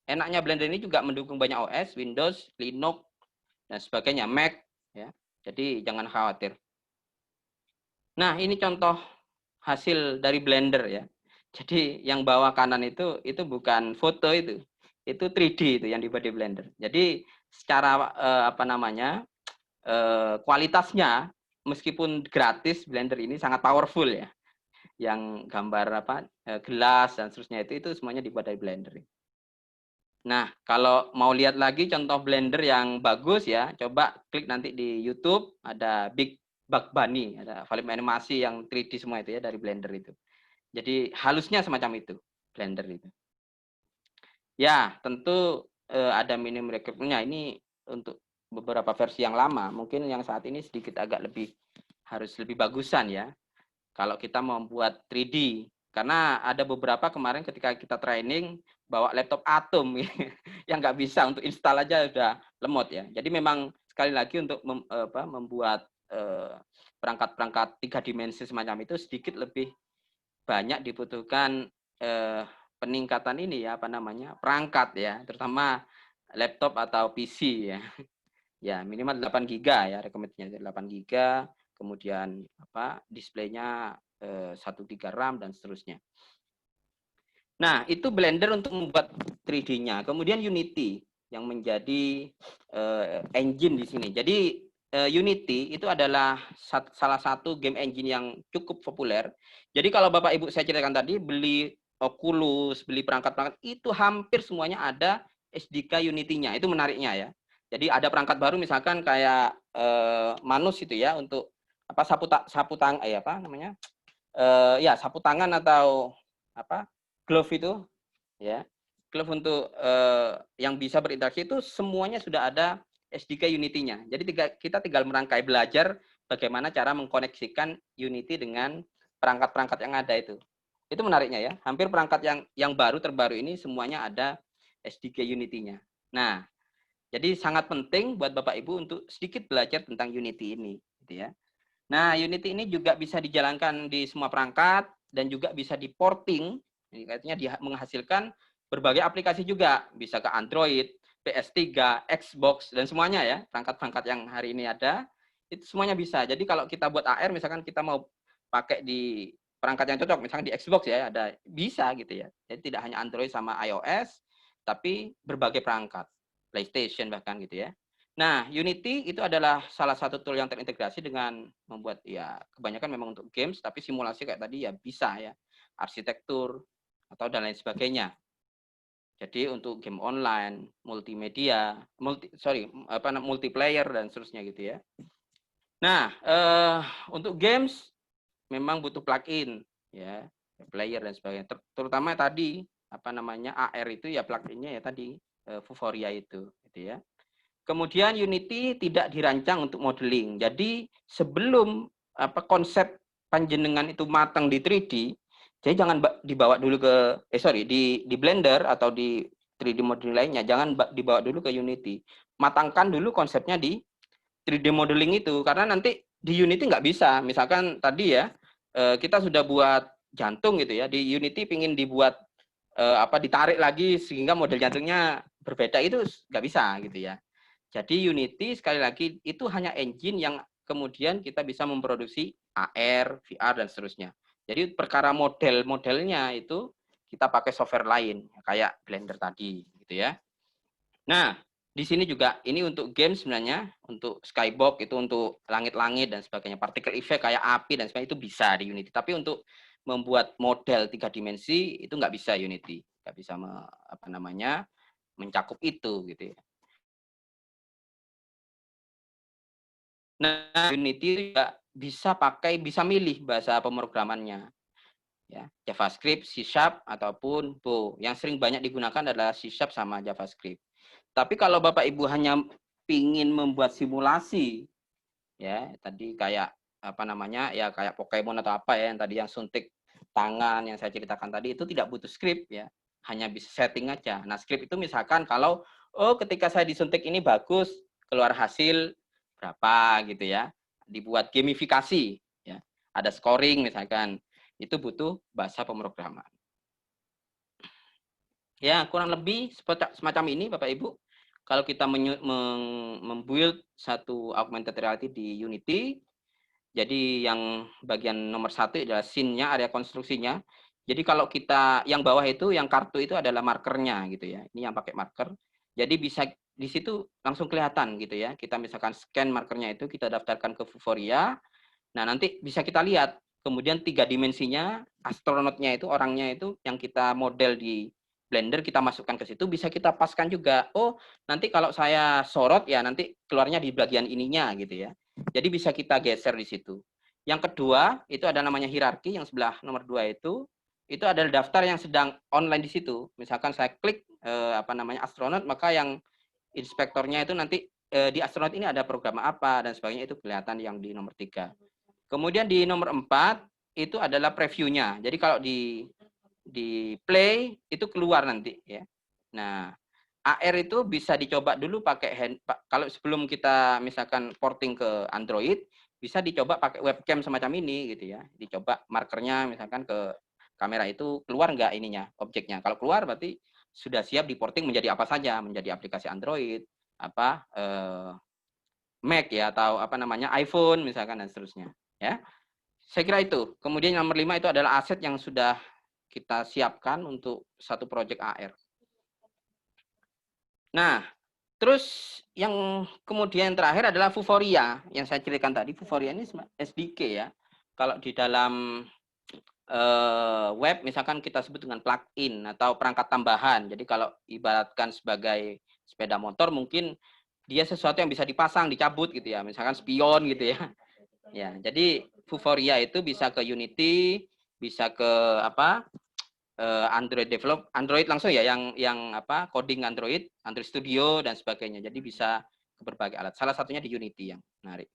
enaknya Blender ini juga mendukung banyak OS, Windows, Linux dan sebagainya, Mac ya. Jadi jangan khawatir. Nah, ini contoh hasil dari Blender ya. Jadi yang bawah kanan itu bukan foto itu 3D itu yang dibuat di Blender. Jadi secara kualitasnya meskipun gratis, Blender ini sangat powerful ya. Yang gambar gelas dan seterusnya itu semuanya dibuat dari Blender. Nah, kalau mau lihat lagi contoh Blender yang bagus ya, coba klik nanti di YouTube, ada Big Bug Bunny, ada film animasi yang 3D semua itu ya dari Blender itu. Jadi halusnya semacam itu Blender itu. Ya, tentu ada minim recruitment-nya. Ini untuk beberapa versi yang lama. Mungkin yang saat ini sedikit agak harus lebih bagusan ya. Kalau kita mau membuat 3D. Karena ada beberapa kemarin ketika kita training bawa laptop Atom yang nggak bisa untuk install aja udah lemot ya. Jadi memang sekali lagi untuk membuat perangkat-perangkat 3 dimensi semacam itu sedikit lebih banyak dibutuhkan peningkatan ini ya perangkat ya, terutama laptop atau PC ya. Ya, minimal 8 GB ya, rekomendasinya 8 GB, kemudian displaynya 1 GB RAM dan seterusnya. Nah, itu Blender untuk membuat 3D-nya. Kemudian Unity yang menjadi engine di sini. Jadi Unity itu adalah salah satu game engine yang cukup populer. Jadi kalau Bapak Ibu saya ceritakan tadi beli Oculus, beli perangkat-perangkat, itu hampir semuanya ada SDK Unity-nya. Itu menariknya ya. Jadi ada perangkat baru misalkan kayak Manus itu ya, untuk apa sapu tangan atau apa glove itu ya, glove untuk yang bisa berinteraksi itu semuanya sudah ada SDK Unity-nya. Jadi kita tinggal merangkai, belajar bagaimana cara mengkoneksikan Unity dengan perangkat-perangkat yang ada itu. Itu menariknya ya. Hampir perangkat yang terbaru ini semuanya ada SDK Unity-nya. Nah, jadi sangat penting buat Bapak Ibu untuk sedikit belajar tentang Unity ini, gitu ya. Nah, Unity ini juga bisa dijalankan di semua perangkat dan juga bisa di-porting, artinya menghasilkan berbagai aplikasi juga, bisa ke Android, PS3, Xbox, dan semuanya ya, perangkat-perangkat yang hari ini ada, itu semuanya bisa. Jadi kalau kita buat AR, misalkan kita mau pakai di perangkat yang cocok, misalkan di Xbox ya, ada bisa gitu ya. Jadi tidak hanya Android sama iOS, tapi berbagai perangkat, PlayStation bahkan gitu ya. Nah, Unity itu adalah salah satu tool yang terintegrasi dengan membuat ya kebanyakan memang untuk games, tapi simulasi kayak tadi ya bisa ya, arsitektur atau dan lain sebagainya. Jadi untuk game online, multimedia, multiplayer dan seterusnya gitu ya. Nah, untuk games memang butuh plugin ya, player dan sebagainya. Terutama tadi apa namanya AR itu ya pluginnya ya tadi Vuforia itu gitu ya. Kemudian Unity tidak dirancang untuk modeling. Jadi sebelum konsep panjenengan itu matang di 3D, jadi jangan dibawa dulu ke di Blender atau di 3D modeling lainnya, jangan dibawa dulu ke Unity. Matangkan dulu konsepnya di 3D modeling itu, karena nanti di Unity nggak bisa. Misalkan tadi ya kita sudah buat jantung gitu ya, di Unity pingin dibuat ditarik lagi sehingga model jantungnya berbeda, itu nggak bisa gitu ya. Jadi Unity sekali lagi itu hanya engine yang kemudian kita bisa memproduksi AR, VR, dan seterusnya. Jadi perkara model-modelnya itu kita pakai software lain, kayak Blender tadi, gitu ya. Nah, di sini juga ini untuk game sebenarnya, untuk skybox itu untuk langit-langit dan sebagainya, particle effect kayak api dan sebagainya itu bisa di Unity. Tapi untuk membuat model 3 dimensi itu nggak bisa Unity, nggak bisa mencakup itu, gitu ya. Nah, Unity juga bisa milih bahasa pemrogramannya. Ya, JavaScript, C# ataupun Go. Yang sering banyak digunakan adalah C# sama JavaScript. Tapi kalau Bapak Ibu hanya ingin membuat simulasi, ya tadi kayak kayak Pokemon atau apa ya, yang tadi yang suntik tangan yang saya ceritakan tadi, itu tidak butuh script ya, hanya bisa setting aja. Nah, script itu misalkan kalau ketika saya disuntik ini bagus, keluar hasil berapa gitu ya, dibuat gamifikasi ya, ada scoring misalkan, itu butuh bahasa pemrograman. Ya, kurang lebih semacam ini Bapak Ibu. Kalau kita membuild satu augmented reality di Unity, jadi yang bagian nomor 1 adalah scene-nya, area konstruksinya. Jadi kalau kita yang bawah itu, yang kartu itu adalah markernya gitu ya. Ini yang pakai marker. Jadi bisa di situ langsung kelihatan gitu ya. Kita misalkan scan markernya itu, kita daftarkan ke Vuforia. Nah, nanti bisa kita lihat. Kemudian 3 dimensinya, astronotnya itu, orangnya itu yang kita model di Blender, kita masukkan ke situ, bisa kita paskan juga. Oh, nanti kalau saya sorot ya nanti keluarnya di bagian ininya gitu ya. Jadi bisa kita geser di situ. Yang kedua, itu ada namanya hierarki, yang sebelah nomor 2 itu adalah daftar yang sedang online di situ. Misalkan saya klik astronot, maka yang inspektornya itu nanti di astronot ini ada program apa dan sebagainya, itu kelihatan yang di nomor 3. Kemudian di nomor 4 itu adalah previewnya. Jadi kalau di play itu keluar nanti ya. Nah, AR itu bisa dicoba dulu pakai kalau sebelum kita misalkan porting ke Android, bisa dicoba pakai webcam semacam ini gitu ya. Dicoba markernya misalkan ke kamera itu keluar nggak ininya, objeknya. Kalau keluar berarti sudah siap diporting menjadi apa saja, menjadi aplikasi Android, Mac ya, atau iPhone misalkan dan seterusnya ya. Saya kira itu. Kemudian nomor 5 itu adalah aset yang sudah kita siapkan untuk satu proyek AR. Nah, terus yang kemudian terakhir adalah Vuforia yang saya ceritakan tadi. Vuforia ini SDK ya. Kalau di dalam web misalkan kita sebut dengan plugin atau perangkat tambahan. Jadi kalau ibaratkan sebagai sepeda motor mungkin dia sesuatu yang bisa dipasang, dicabut gitu ya. Misalkan spion gitu ya. Ya, jadi Vuforia itu bisa ke Unity, bisa ke apa? Android langsung ya yang apa? Coding Android Studio dan sebagainya. Jadi bisa ke berbagai alat. Salah satunya di Unity yang menarik.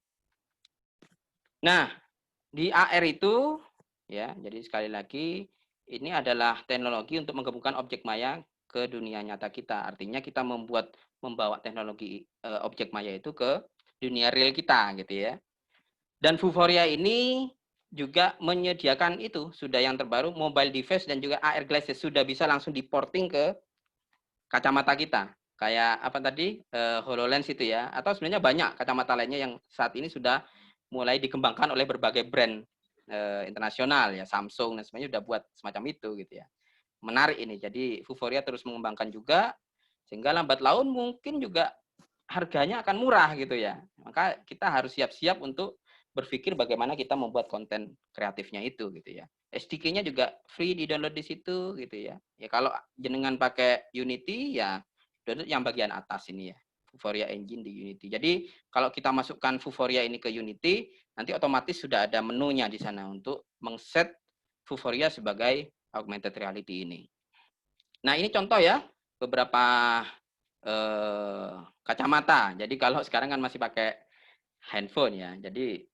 Nah, di AR itu ya, jadi sekali lagi ini adalah teknologi untuk menggabungkan objek maya ke dunia nyata kita. Artinya kita membawa teknologi objek maya itu ke dunia real kita gitu ya. Dan Vuforia ini juga menyediakan itu, sudah yang terbaru mobile device dan juga AR glasses sudah bisa langsung diporting ke kacamata kita. Kayak apa tadi? HoloLens itu ya, atau sebenarnya banyak kacamata lainnya yang saat ini sudah mulai dikembangkan oleh berbagai brand internasional ya, Samsung dan semuanya udah buat semacam itu gitu ya. Menarik ini. Jadi Vuforia terus mengembangkan juga sehingga lambat laun mungkin juga harganya akan murah gitu ya. Maka kita harus siap-siap untuk berpikir bagaimana kita membuat konten kreatifnya itu gitu ya. SDK-nya juga free di-download di situ gitu ya. Ya kalau jenengan pakai Unity ya download yang bagian atas ini ya. Vuforia Engine di Unity. Jadi kalau kita masukkan Vuforia ini ke Unity, nanti otomatis sudah ada menunya di sana untuk mengset Vuforia sebagai augmented reality ini. Nah ini contoh ya beberapa kacamata. Jadi kalau sekarang kan masih pakai handphone ya. Jadi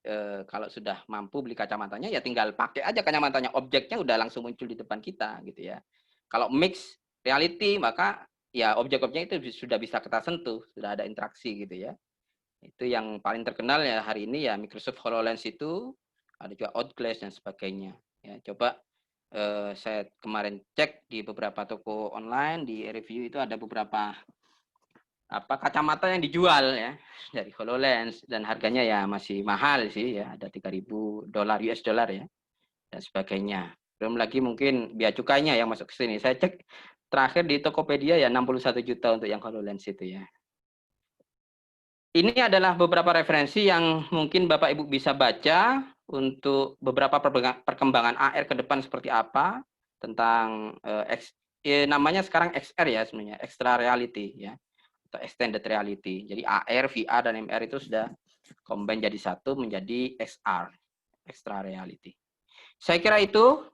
kalau sudah mampu beli kacamatanya ya tinggal pakai aja kacamatanya. Objeknya udah langsung muncul di depan kita gitu ya. Kalau mix reality maka ya objek-objeknya itu sudah bisa kita sentuh, sudah ada interaksi gitu ya. Itu yang paling terkenal ya hari ini ya Microsoft HoloLens itu, ada juga Outglass dan sebagainya. Ya, coba saya kemarin cek di beberapa toko online di review itu ada beberapa apa kacamata yang dijual ya dari HoloLens dan harganya ya masih mahal sih ya, ada $3.000 US dollar ya dan sebagainya. Belum lagi mungkin biaya cukainya yang masuk ke sini. Saya cek terakhir di Tokopedia ya 61 juta untuk yang HoloLens itu ya. Ini adalah beberapa referensi yang mungkin Bapak Ibu bisa baca untuk beberapa perkembangan AR ke depan seperti apa tentang namanya sekarang XR ya sebenarnya, extra reality ya atau extended reality. Jadi AR, VR dan MR itu sudah combine jadi satu menjadi XR, extra reality. Saya kira itu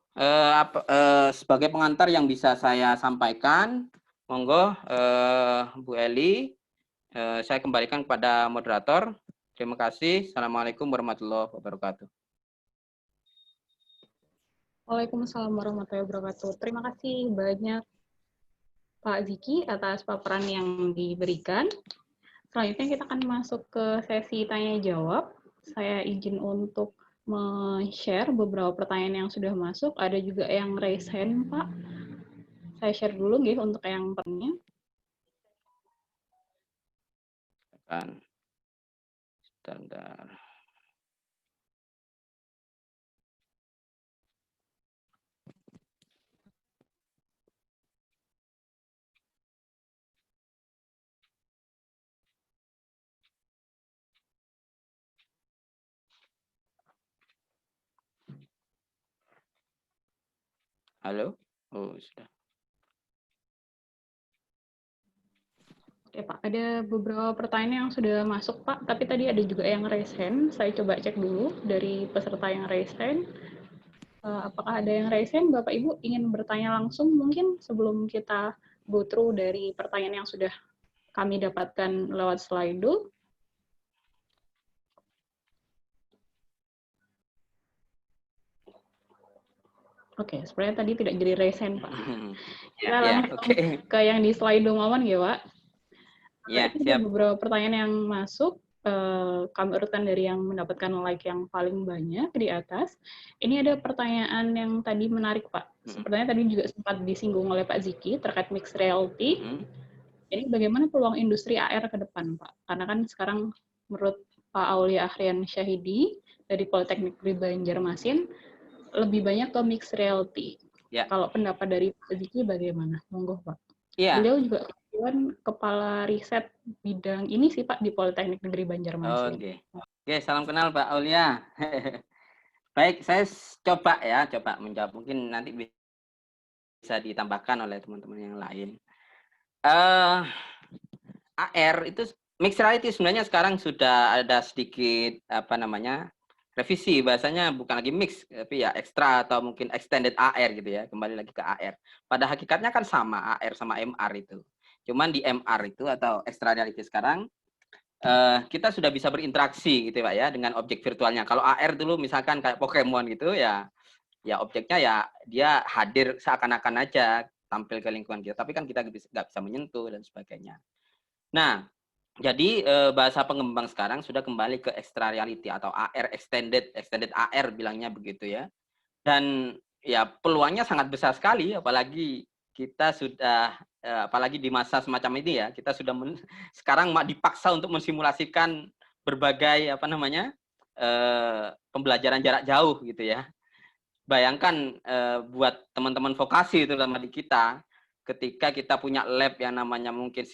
sebagai pengantar yang bisa saya sampaikan. Monggo Bu Eli, saya kembalikan kepada moderator. Terima kasih. Assalamualaikum warahmatullahi wabarakatuh. Waalaikumsalam warahmatullahi wabarakatuh. Terima kasih banyak Pak Ziki atas paparan yang diberikan. Selanjutnya kita akan masuk ke sesi tanya-jawab. Saya izin untuk share beberapa pertanyaan yang sudah masuk. Ada juga yang raise hand, Pak. Saya share dulu nggih untuk yang pertanyaan. Standar. Halo? Oh, sudah. Oke, Pak. Ada beberapa pertanyaan yang sudah masuk, Pak. Tapi tadi ada juga yang raise hand. Saya coba cek dulu dari peserta yang raise hand. Apakah ada yang raise hand? Bapak Ibu ingin bertanya langsung mungkin sebelum kita go through dari pertanyaan yang sudah kami dapatkan lewat Slido. Oke, sebenarnya tadi tidak jadi raise hand, Pak. Kita langsung ke yang di Slido Momen ya, Pak. Ya, siap. Ada beberapa pertanyaan yang masuk. Kami urutkan dari yang mendapatkan like yang paling banyak di atas. Ini ada pertanyaan yang tadi menarik, Pak. Sepertinya tadi juga sempat disinggung oleh Pak Ziki terkait mixed reality. Ini bagaimana peluang industri AR ke depan, Pak? Karena kan sekarang menurut Pak Aulia Ahrian Syahidi dari Politeknik Negeri Banjarmasin lebih banyak ke mixed reality. Ya. Kalau pendapat dari Pak Ziki bagaimana? Monggo, Pak. Ya. Beliau juga kepala riset bidang ini sih Pak di Politeknik Negeri Banjarmasin. Oke, salam kenal Pak Aulia. Baik, saya coba menjawab. Mungkin nanti bisa ditambahkan oleh teman-teman yang lain. AR itu mixed reality sebenarnya sekarang sudah ada sedikit revisi, bahasanya bukan lagi mix tapi ya ekstra atau mungkin extended AR gitu ya, kembali lagi ke AR. Pada hakikatnya kan sama AR sama MR itu. Cuman di MR itu atau extra reality sekarang kita sudah bisa berinteraksi gitu Pak ya dengan objek virtualnya. Kalau AR dulu misalkan kayak Pokemon gitu ya objeknya ya dia hadir seakan-akan aja tampil ke lingkungan kita, tapi kan kita nggak bisa menyentuh dan sebagainya. Nah, jadi bahasa pengembang sekarang sudah kembali ke extra reality atau AR extended AR bilangnya begitu ya. Dan ya peluangnya sangat besar sekali, apalagi kita sudah apalagi di masa semacam ini ya, kita sudah sekarang dipaksa untuk mensimulasikan berbagai pembelajaran jarak jauh gitu ya. Bayangkan buat teman-teman vokasi terutama di kita, ketika kita punya lab yang namanya mungkin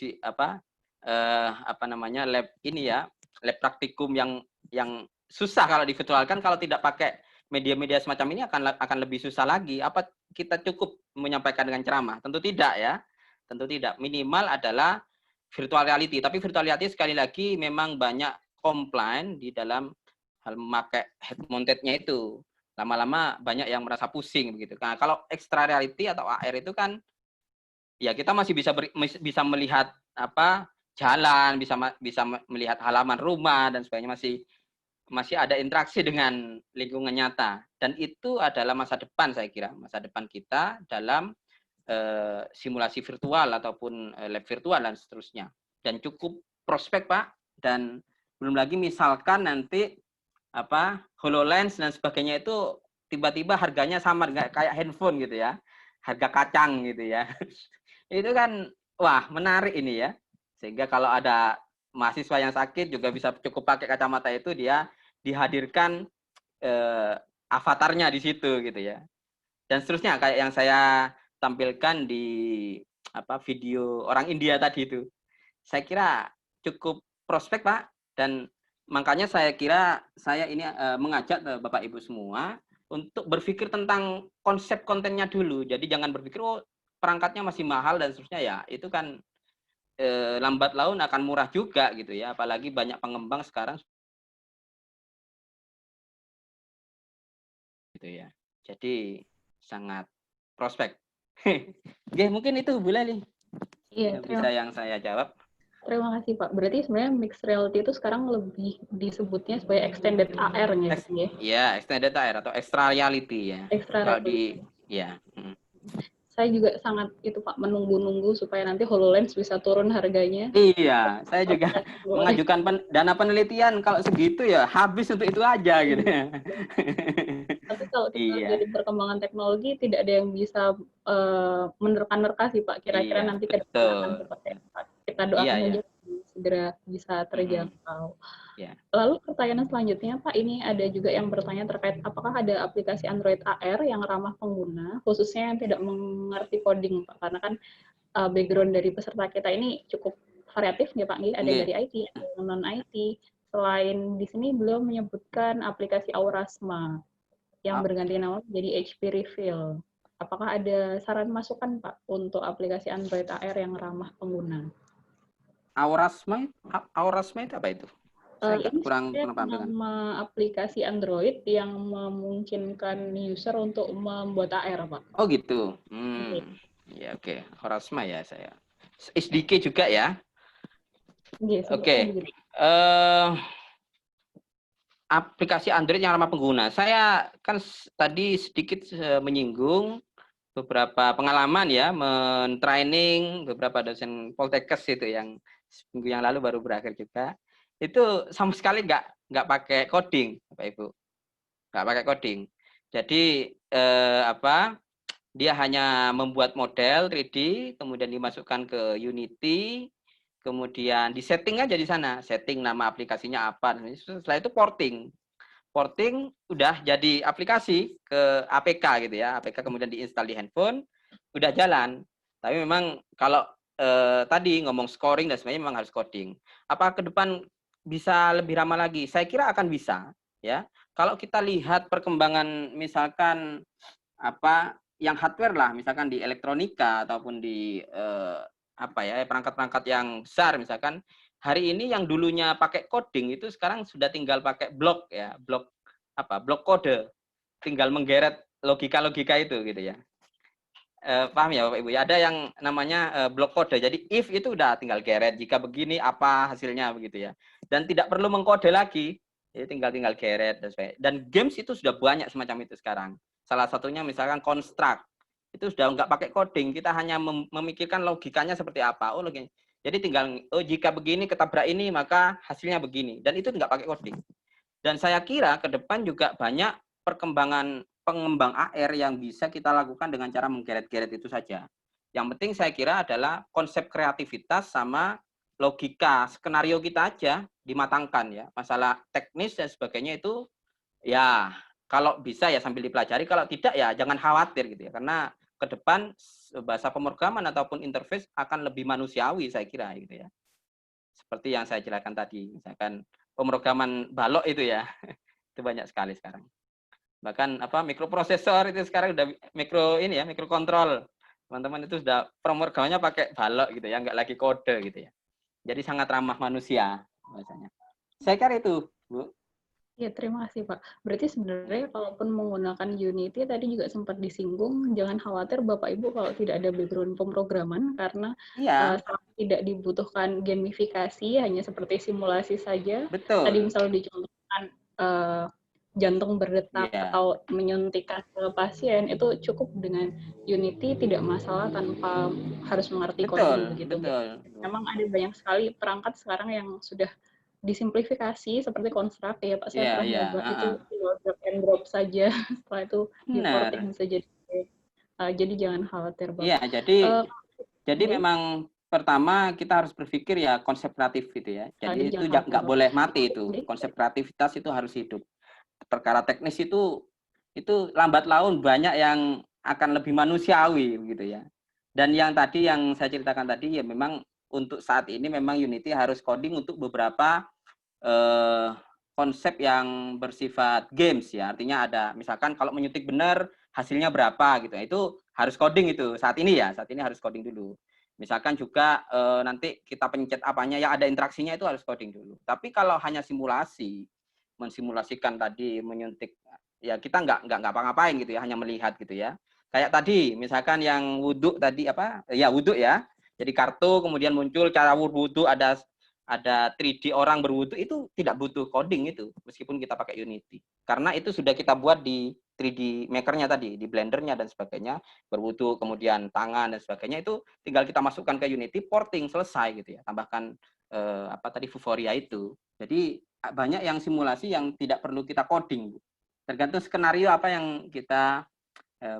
lab ini ya, lab praktikum yang susah kalau divirtualkan, kalau tidak pakai media-media semacam ini akan lebih susah lagi. Apa kita cukup menyampaikan dengan ceramah? Tentu tidak ya. Tentu tidak. Minimal adalah virtual reality. Tapi virtual reality sekali lagi memang banyak komplain di dalam hal memakai head mounted-nya itu. Lama-lama banyak yang merasa pusing begitu. Nah, kalau extra reality atau AR itu kan ya kita masih bisa melihat jalan, bisa melihat halaman rumah dan sebagainya, masih ada interaksi dengan lingkungan nyata, dan itu adalah masa depan, saya kira masa depan kita dalam simulasi virtual ataupun lab virtual dan seterusnya, dan cukup prospek Pak. Dan belum lagi misalkan nanti HoloLens dan sebagainya itu tiba-tiba harganya sama kayak handphone gitu ya, harga kacang gitu ya. Itu kan wah menarik ini ya, sehingga kalau ada mahasiswa yang sakit juga bisa cukup pakai kacamata itu, dia dihadirkan avatarnya di situ gitu ya, dan seterusnya kayak yang saya tampilkan di video orang India tadi itu. Saya kira cukup prospek Pak, dan makanya saya kira saya ini mengajak Bapak Ibu semua untuk berpikir tentang konsep kontennya dulu. Jadi jangan berpikir perangkatnya masih mahal dan seterusnya ya, itu kan lambat laun akan murah juga gitu ya, apalagi banyak pengembang sekarang gitu ya. Jadi sangat prospek. Oke, mungkin itu Bu Leli. Iya, Bisa yang saya jawab. Terima kasih Pak. Berarti sebenarnya mixed reality itu sekarang lebih disebutnya sebagai extended AR-nya gitu ya? Iya, extended AR atau extra reality ya. Extra reality. Ya. Saya juga sangat itu Pak, menunggu-nunggu supaya nanti HoloLens bisa turun harganya. Iya, saya juga mengajukan dana penelitian, kalau segitu ya habis untuk itu aja gitu. Tapi kalau kita dari perkembangan teknologi tidak ada yang bisa menerka-nerka sih Pak, kira-kira nanti ke depan akan seperti apa. Kita doakan saja segera bisa terjangkau. Lalu pertanyaan selanjutnya Pak, ini ada juga yang bertanya terkait apakah ada aplikasi Android AR yang ramah pengguna, khususnya yang tidak mengerti coding Pak, karena kan background dari peserta kita ini cukup variatif ya Pak, ada dari IT, ada non IT. Selain di sini belum menyebutkan aplikasi Aurasma yang berganti nama menjadi HP Reveal. Apakah ada saran masukan Pak untuk aplikasi Android AR yang ramah pengguna? Aurasma itu apa itu? Saya Ini kurang paham. Nama aplikasi Android yang memungkinkan user untuk membuat AR Pak. Oh gitu. Ya oke. Aurasma ya saya. SDK juga ya. Oke. Aplikasi Android yang ramah pengguna. Saya kan tadi sedikit menyinggung beberapa pengalaman ya, men-training beberapa dosen Poltekkes itu yang seminggu yang lalu baru berakhir juga. Itu sama sekali nggak pakai coding, Bapak Ibu. Nggak pakai coding. Jadi dia hanya membuat model 3D, kemudian dimasukkan ke Unity, kemudian disetting aja di sana, setting nama aplikasinya apa. Setelah itu porting udah jadi aplikasi ke APK gitu ya, APK kemudian diinstal di handphone, udah jalan. Tapi memang kalau tadi ngomong scoring dan sebagainya memang harus coding. Apa ke depan bisa lebih ramah lagi? Saya kira akan bisa ya. kalau kita lihat perkembangan misalkan apa yang hardware lah, misalkan di elektronika ataupun di perangkat-perangkat yang besar, misalkan hari ini yang dulunya pakai coding itu sekarang sudah tinggal pakai blok ya, blok kode, tinggal menggeret logika-logika itu gitu ya. Paham ya Bapak Ibu ya, ada yang namanya blok kode. Jadi if itu udah tinggal geret, jika begini apa hasilnya begitu ya. Dan tidak perlu mengkode lagi, jadi tinggal geret dan sebagainya. Dan games itu sudah banyak semacam itu sekarang. Salah satunya misalkan construct. Itu sudah nggak pakai coding, kita hanya memikirkan logikanya seperti apa. Oh, logikanya. Jadi tinggal jika begini ketabrak ini maka hasilnya begini. Dan itu nggak pakai coding. Dan saya kira ke depan juga banyak perkembangan pengembang AR yang bisa kita lakukan dengan cara menggeret-geret itu saja. Yang penting saya kira adalah konsep kreativitas sama logika skenario kita aja dimatangkan ya. Masalah teknis dan sebagainya itu ya kalau bisa ya sambil dipelajari, kalau tidak ya jangan khawatir gitu ya. Karena ke depan bahasa pemrograman ataupun interface akan lebih manusiawi saya kira gitu ya. Seperti yang saya jelaskan tadi, misalkan pemrograman balok itu ya. Itu banyak sekali sekarang. Bahkan mikroprosesor itu sekarang udah mikrokontrol. Teman-teman itu sudah pemrogramannya pakai balok gitu ya, nggak lagi kode gitu ya. Jadi sangat ramah manusia bahasanya. Saya kira itu, Bu. Ya, terima kasih Pak. Berarti sebenarnya kalaupun menggunakan Unity tadi juga sempat disinggung, jangan khawatir Bapak Ibu kalau tidak ada background pemrograman karena tidak dibutuhkan gamifikasi, hanya seperti simulasi saja. Betul. Tadi misalnya dicontohkan jantung berdetak atau menyuntikkan ke pasien, itu cukup dengan Unity, tidak masalah tanpa harus mengerti coding begitu. Betul. Memang ada banyak sekali perangkat sekarang yang sudah disimplifikasi seperti construct ya Pak, saya pernah nyoba itu drag and drop saja, setelah itu di porting bisa jadi jangan khawatir Bapak. Iya, jadi memang pertama kita harus berpikir ya konsep kreatif gitu ya. Jadi itu nggak boleh mati itu, konsep kreativitas itu harus hidup. Perkara teknis itu lambat laun banyak yang akan lebih manusiawi gitu ya. Dan yang tadi yang saya ceritakan tadi ya memang untuk saat ini memang Unity harus coding untuk beberapa konsep yang bersifat games ya. Artinya ada misalkan kalau menyuntik benar hasilnya berapa gitu. Itu harus coding itu saat ini harus coding dulu. Misalkan juga nanti kita pencet apanya ya ada interaksinya itu harus coding dulu. Tapi kalau hanya simulasi, mensimulasikan tadi menyuntik ya kita nggak ngapa-ngapain gitu ya, hanya melihat gitu ya. Kayak tadi misalkan yang wudhu tadi wudhu ya. Jadi kartu kemudian muncul cara wudhu ada 3D orang berwudhu itu tidak butuh coding itu meskipun kita pakai Unity. Karena itu sudah kita buat di 3D Maker-nya tadi, di Blender-nya dan sebagainya, berwudhu kemudian tangan dan sebagainya itu tinggal kita masukkan ke Unity, porting selesai gitu ya. Tambahkan Vuforia itu. Jadi banyak yang simulasi yang tidak perlu kita coding. Tergantung skenario apa yang kita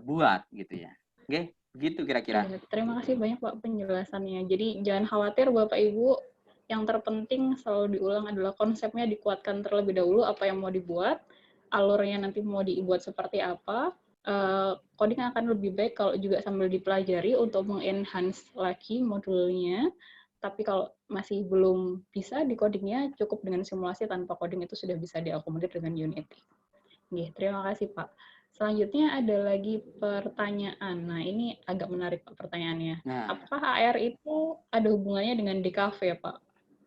buat gitu ya. Oke, begitu kira-kira. Terima kasih banyak Pak penjelasannya. Jadi jangan khawatir Bapak Ibu, yang terpenting selalu diulang adalah konsepnya dikuatkan terlebih dahulu apa yang mau dibuat, alurnya nanti mau dibuat seperti apa. Coding akan lebih baik kalau juga sambil dipelajari untuk mengenhance lagi modulnya. Tapi kalau masih belum bisa di codingnya, cukup dengan simulasi tanpa coding itu sudah bisa diakomodir dengan Unity. Oke, terima kasih Pak. Selanjutnya ada lagi pertanyaan. Nah, ini agak menarik Pak pertanyaannya. Apakah AR itu ada hubungannya dengan DKV Pak?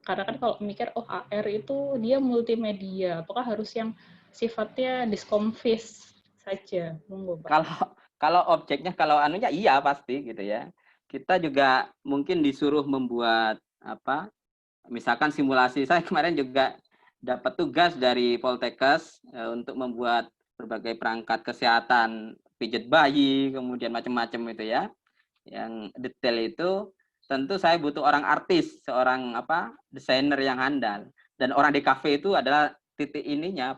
Karena kan kalau mikir, AR itu dia multimedia. Apakah harus yang sifatnya diskomfis saja? Monggo Pak. Kalau objeknya, kalau anunya iya pasti gitu ya. Kita juga mungkin disuruh membuat misalkan simulasi. Saya kemarin juga dapat tugas dari Poltekkes untuk membuat berbagai perangkat kesehatan, pijet bayi, kemudian macam-macam itu ya. Yang detail itu tentu saya butuh orang artis, seorang desainer yang handal. Dan orang DKV itu adalah titik ininya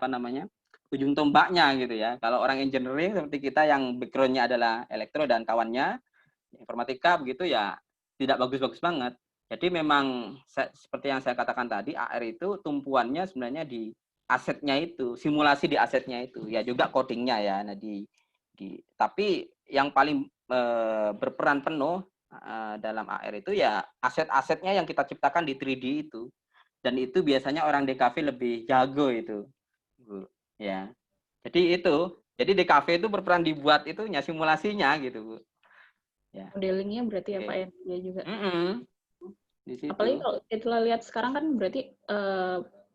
ujung tombaknya gitu ya. Kalau orang engineering seperti kita yang background-nya adalah elektro dan kawannya informatika begitu ya tidak bagus-bagus banget. Jadi memang seperti yang saya katakan tadi, AR itu tumpuannya sebenarnya di asetnya itu, simulasi di asetnya itu, ya juga codingnya ya. Nah, tapi yang paling berperan penuh dalam AR itu ya aset-asetnya yang kita ciptakan di 3D itu. Dan itu biasanya orang DKV lebih jago itu. Ya. Jadi di kafe itu berperan dibuat itunya simulasinya gitu, Bu. Ya. Modelingnya berarti ya Oke. Pak ya, dia juga. Di situ. Apalagi kalau kita lihat sekarang kan berarti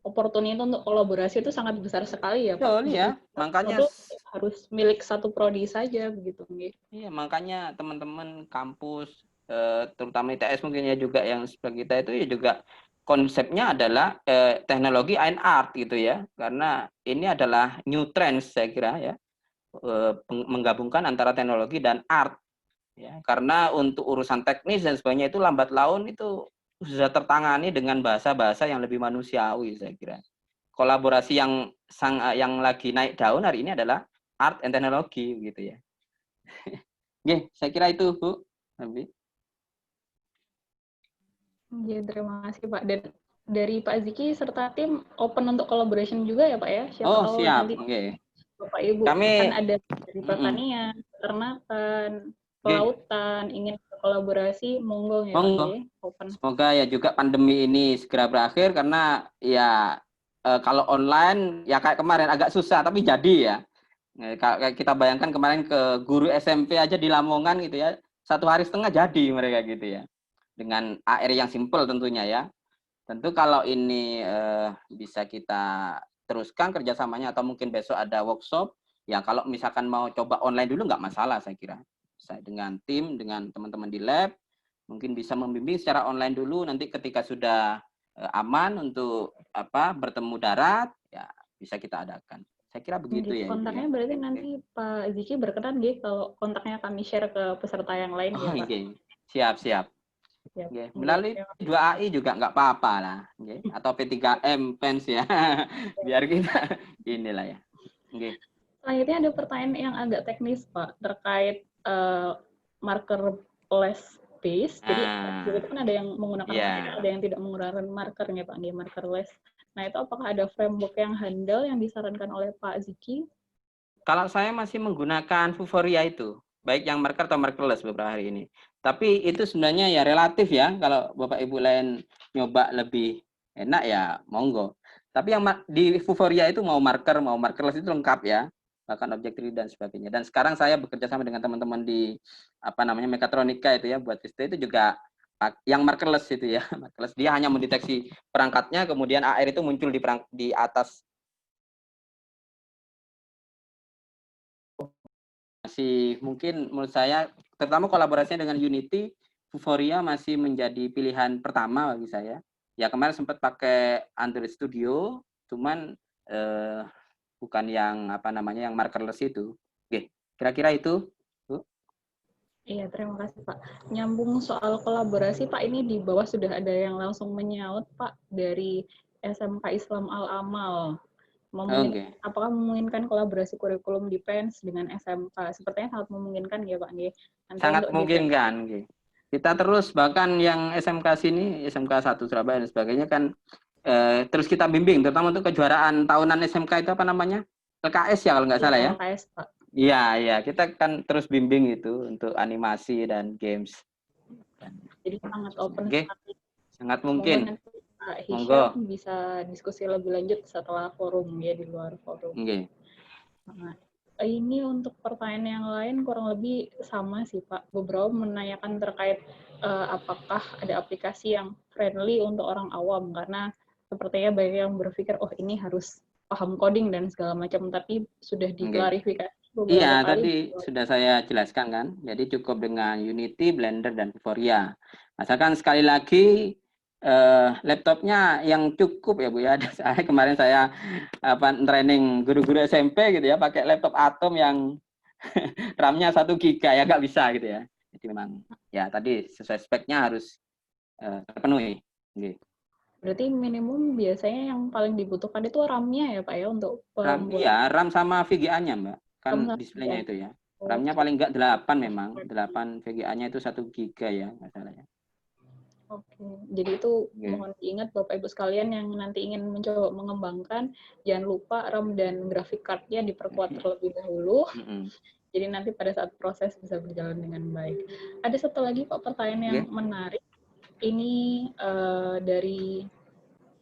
opportunity untuk kolaborasi itu sangat besar sekali ya Pak. Betul ya, Jadi, makanya itu harus milik satu prodi saja begitu nggih. iya, makanya teman-teman kampus terutama ITS mungkin ya juga yang sebelah kita itu ya juga konsepnya adalah teknologi and art gitu ya. Karena ini adalah new trends saya kira ya. Menggabungkan antara teknologi dan art ya. Karena untuk urusan teknis dan sebagainya itu lambat laun itu sudah tertangani dengan bahasa-bahasa yang lebih manusiawi saya kira. Kolaborasi yang lagi naik daun hari ini adalah art and teknologi gitu ya. Oke, saya kira itu Bu. Nabi. Ya, terima kasih Pak. Dan dari Pak Ziki serta tim open untuk collaboration juga ya Pak ya? Siapa tahu siap. nanti Oke. Bapak Ibu kan ada dari pertanian, peternakan, pelautan, ingin berkolaborasi, monggo ya Pak ya, open. Semoga ya juga pandemi ini segera berakhir karena ya kalau online ya kayak kemarin agak susah tapi jadi ya. Kayak kita bayangkan kemarin ke guru SMP aja di Lamongan gitu ya, 1 hari setengah jadi mereka gitu ya. Dengan AR yang simple tentunya ya. Tentu kalau ini bisa kita teruskan kerjasamanya atau mungkin besok ada workshop, ya kalau misalkan mau coba online dulu nggak masalah saya kira. Saya dengan tim, dengan teman-teman di lab, mungkin bisa membimbing secara online dulu, nanti ketika sudah aman untuk bertemu darat, ya bisa kita adakan. Saya kira begitu ya. Kontaknya berarti nanti Pak Ziki berkenan nggih kalau kontaknya kami share ke peserta yang lain ya Pak. Siap. Okay. Melalui 2AI juga nggak apa-apa lah, okay. Atau P3M fans ya, biar kita inilah ya. Okay. Selanjutnya ada pertanyaan yang agak teknis Pak terkait marker less base. Jadi itu kan ada yang menggunakan marker, ada yang tidak menggunakan markernya Pak, marker less. Nah itu apakah ada framework yang handal yang disarankan oleh Pak Ziki? Kalau saya masih menggunakan Vuforia itu, baik yang marker atau markerless beberapa hari ini. Tapi itu sebenarnya ya relatif ya, kalau Bapak Ibu lain nyoba lebih enak ya monggo. Tapi yang di Vuforia itu mau marker, mau markerless itu lengkap ya, bahkan objek 3D dan sebagainya. Dan sekarang saya bekerja sama dengan teman-teman di mekatronika itu ya, buat sistem itu juga yang markerless itu ya, markerless dia hanya mendeteksi perangkatnya, kemudian AR itu muncul di atas. Masih mungkin menurut saya, terutama kolaborasinya dengan Unity, Vuforia masih menjadi pilihan pertama bagi saya. Ya kemarin sempat pakai Android Studio, cuman bukan yang yang markerless itu. Oke, kira-kira itu. Iya, terima kasih Pak. Nyambung soal kolaborasi Pak, ini di bawah sudah ada yang langsung menyaut Pak dari SMK Islam Al-Amal. Apakah memungkinkan kolaborasi kurikulum di PENS dengan SMK? Sepertinya sangat memungkinkan ya Pak. Sangat memungkinkan. Kita terus bahkan yang SMK sini, SMK 1 Surabaya dan sebagainya kan terus kita bimbing, terutama untuk kejuaraan tahunan SMK itu apa namanya? LKS ya kalau nggak salah ya? LKS Pak. Iya, kita kan terus bimbing itu untuk animasi dan games. Jadi sangat open. Sangat mungkin. Pak Hisham bisa diskusi lebih lanjut setelah forum ya, di luar forum. Nah, ini untuk pertanyaan yang lain kurang lebih sama sih Pak. Beberapa menanyakan terkait apakah ada aplikasi yang friendly untuk orang awam, karena sepertinya banyak yang berpikir ini harus paham coding dan segala macam, tapi sudah diklarifikasi. Iya, tadi sudah saya jelaskan kan. Jadi cukup dengan Unity, Blender, dan Vuforia. Asalkan sekali lagi laptopnya yang cukup ya Bu ya. Kemarin saya training guru-guru SMP gitu ya, pakai laptop Atom yang RAM-nya 1 GB ya, nggak bisa gitu ya. Jadi memang ya tadi sesuai speknya harus terpenuhi. Berarti minimum biasanya yang paling dibutuhkan itu RAM-nya ya Pak ya untuk RAM sama VGA-nya Mbak. Kan displaynya itu ya. RAM-nya paling enggak 8 memang. 8 VGA-nya itu 1 GB ya masalahnya. Oke, jadi itu mohon diingat Bapak Ibu sekalian yang nanti ingin mencoba mengembangkan, jangan lupa RAM dan grafik card-nya diperkuat terlebih dahulu. Jadi nanti pada saat proses bisa berjalan dengan baik. Ada satu lagi Pak pertanyaan yang menarik. Ini dari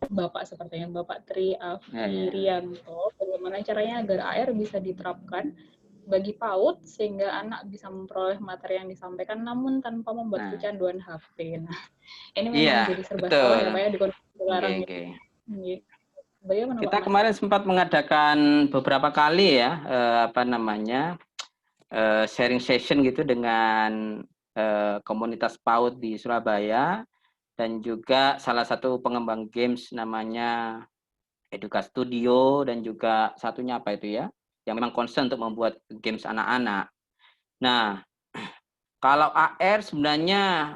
Bapak sepertinya, Bapak Tri Afirianto, bagaimana caranya agar AR bisa diterapkan bagi PAUD sehingga anak bisa memperoleh materi yang disampaikan namun tanpa membuat kecanduan HP. Nah, ini memang jadi serba salah ya Pak ya di kondisi sekarang ini. Bagaimana Kita Pak? kemarin sempat mengadakan beberapa kali ya sharing session gitu dengan komunitas PAUD di Surabaya dan juga salah satu pengembang games namanya Eduka Studio dan juga satunya apa itu ya yang memang concern untuk membuat games anak-anak. Nah, kalau AR sebenarnya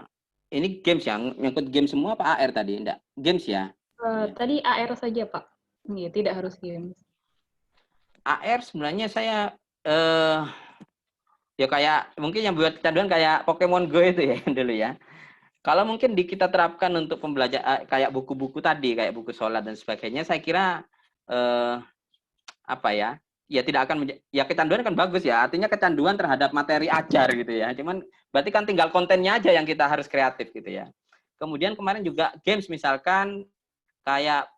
ini games ya, nyangkut game semua apa AR tadi? Enggak, games ya? Tadi AR saja Pak. Iya, tidak harus games. AR sebenarnya saya ya kayak mungkin yang buat kecanduan kayak Pokemon Go itu ya dulu ya. Kalau mungkin kita terapkan untuk pembelajaran kayak buku-buku tadi, kayak buku sholat dan sebagainya, saya kira apa ya? Ya tidak akan ya kecanduan kan bagus ya. Artinya kecanduan terhadap materi ajar gitu ya. Cuman berarti kan tinggal kontennya aja yang kita harus kreatif gitu ya. Kemudian kemarin juga games misalkan kayak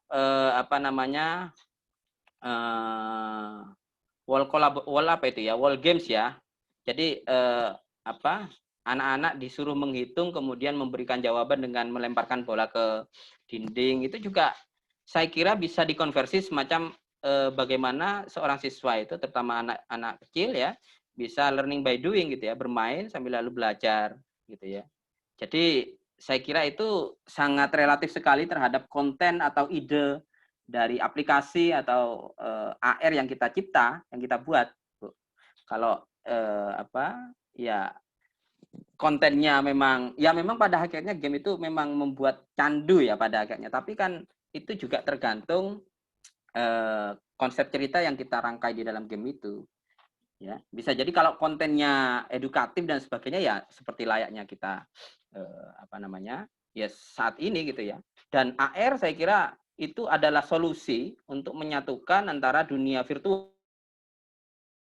wall games ya. Jadi anak-anak disuruh menghitung kemudian memberikan jawaban dengan melemparkan bola ke dinding. Itu juga saya kira bisa dikonversi semacam bagaimana seorang siswa itu terutama anak-anak kecil ya bisa learning by doing gitu ya, bermain sambil lalu belajar gitu ya. Jadi saya kira itu sangat relatif sekali terhadap konten atau ide dari aplikasi atau AR yang kita cipta, yang kita buat. Kalau ya kontennya memang pada akhirnya game itu memang membuat candu ya pada akhirnya. Tapi kan itu juga tergantung konsep cerita yang kita rangkai di dalam game itu. Ya, bisa jadi kalau kontennya edukatif dan sebagainya ya seperti layaknya kita ya saat ini gitu ya. Dan AR saya kira itu adalah solusi untuk menyatukan antara dunia virtual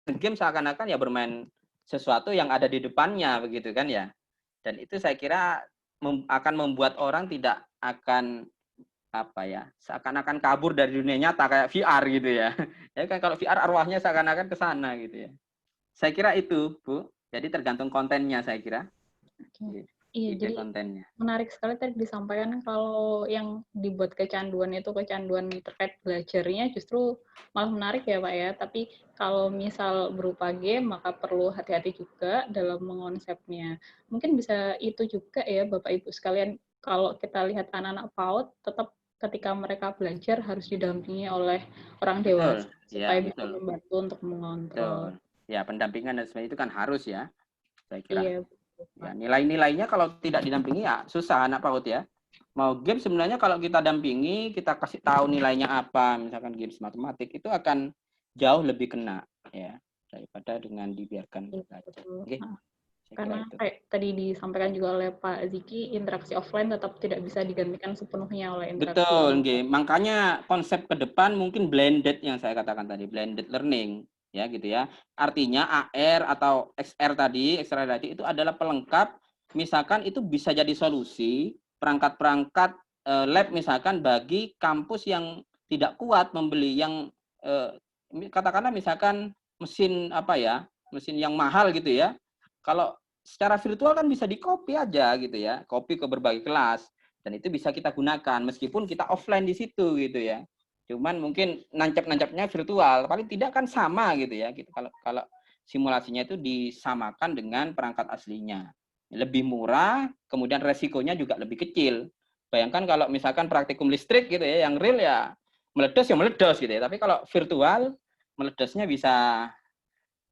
game seakan-akan ya bermain sesuatu yang ada di depannya begitu kan ya. Dan itu saya kira akan membuat orang tidak akan seakan-akan kabur dari dunia nyata kayak VR gitu ya. Ya kan kalau VR arwahnya seakan-akan ke sana gitu ya. Saya kira itu, Bu. Jadi tergantung kontennya saya kira. Iya, jadi kontennya. Menarik sekali tadi disampaikan kalau yang dibuat kecanduan itu kecanduan terkait belajarnya justru malah menarik ya Pak ya. Tapi kalau misal berupa game maka perlu hati-hati juga dalam mengonsepnya. Mungkin bisa itu juga ya Bapak Ibu sekalian kalau kita lihat anak-anak PAUD tetap ketika mereka belajar harus didampingi oleh orang dewasa supaya bisa membantu untuk mengontrol. Ya, pendampingan dan sebagainya itu kan harus ya. Saya kira. Iya. Ya, nilai-nilainya kalau tidak didampingi ya susah anak PAUD ya. Mau game sebenarnya kalau kita dampingi, kita kasih tahu nilainya apa, misalkan games matematik itu akan jauh lebih kena ya daripada dengan dibiarkan belajar. Oke. Karena kayak tadi disampaikan juga oleh Pak Ziki, interaksi offline tetap tidak bisa digantikan sepenuhnya oleh interaksi. Betul, makanya konsep ke depan mungkin blended yang saya katakan tadi, blended learning. Ya gitu ya. Artinya AR atau XR tadi, XR tadi itu adalah pelengkap, misalkan itu bisa jadi solusi perangkat-perangkat lab misalkan bagi kampus yang tidak kuat membeli yang katakanlah misalkan mesin mesin yang mahal gitu ya. Kalau secara virtual kan bisa di-copy aja gitu ya, copy ke berbagai kelas dan itu bisa kita gunakan meskipun kita offline di situ gitu ya. Cuman mungkin nancap-nancapnya virtual, paling tidak kan sama gitu ya. Gitu. Kalau simulasinya itu disamakan dengan perangkat aslinya. Lebih murah, kemudian resikonya juga lebih kecil. Bayangkan kalau misalkan praktikum listrik gitu ya, yang real ya meledos gitu ya. Tapi kalau virtual, meledosnya bisa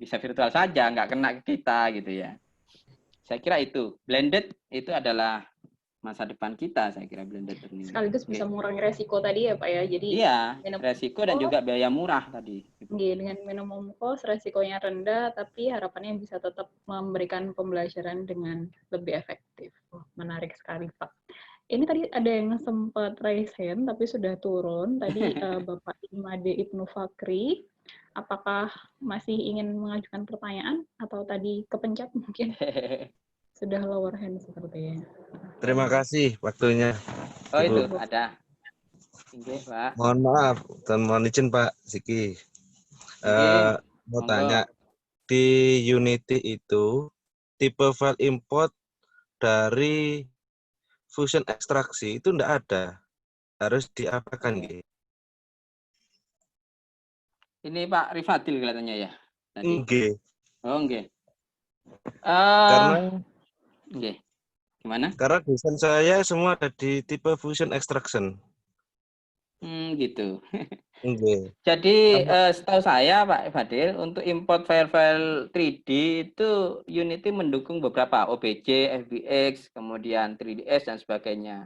virtual saja, nggak kena ke kita gitu ya. Saya kira itu, blended itu adalah masa depan kita, saya kira blended learning. Sekaligus bisa mengurangi resiko tadi ya Pak ya. Jadi resiko dan juga biaya murah tadi. Dengan minimum cost resikonya rendah, tapi harapannya bisa tetap memberikan pembelajaran dengan lebih efektif. Menarik sekali Pak. Ini tadi ada yang sempat raise hand tapi sudah turun. Tadi Bapak Imade Ibnu Fakri, apakah masih ingin mengajukan pertanyaan atau tadi kepencet mungkin? Sudah lower hand sepertinya. Terima kasih waktunya. Oh itu ada. Oke, Pak. Mohon maaf dan mohon izin Pak Ziki. Oke, Mau monggo. tanya, di Unity itu tipe file import dari Fusion ekstraksi itu enggak ada. Harus diapakan gitu? Ini Pak Rifadil kelihatannya ya. Tadi. Nggih. Oh, nggih. Karena Nggih. Gimana? Karena desain saya semua ada di tipe Fusion extraction. Gitu. Nggih. Jadi setahu saya Pak Fadil, untuk import file-file 3D itu Unity mendukung beberapa OBJ, FBX, kemudian 3ds dan sebagainya.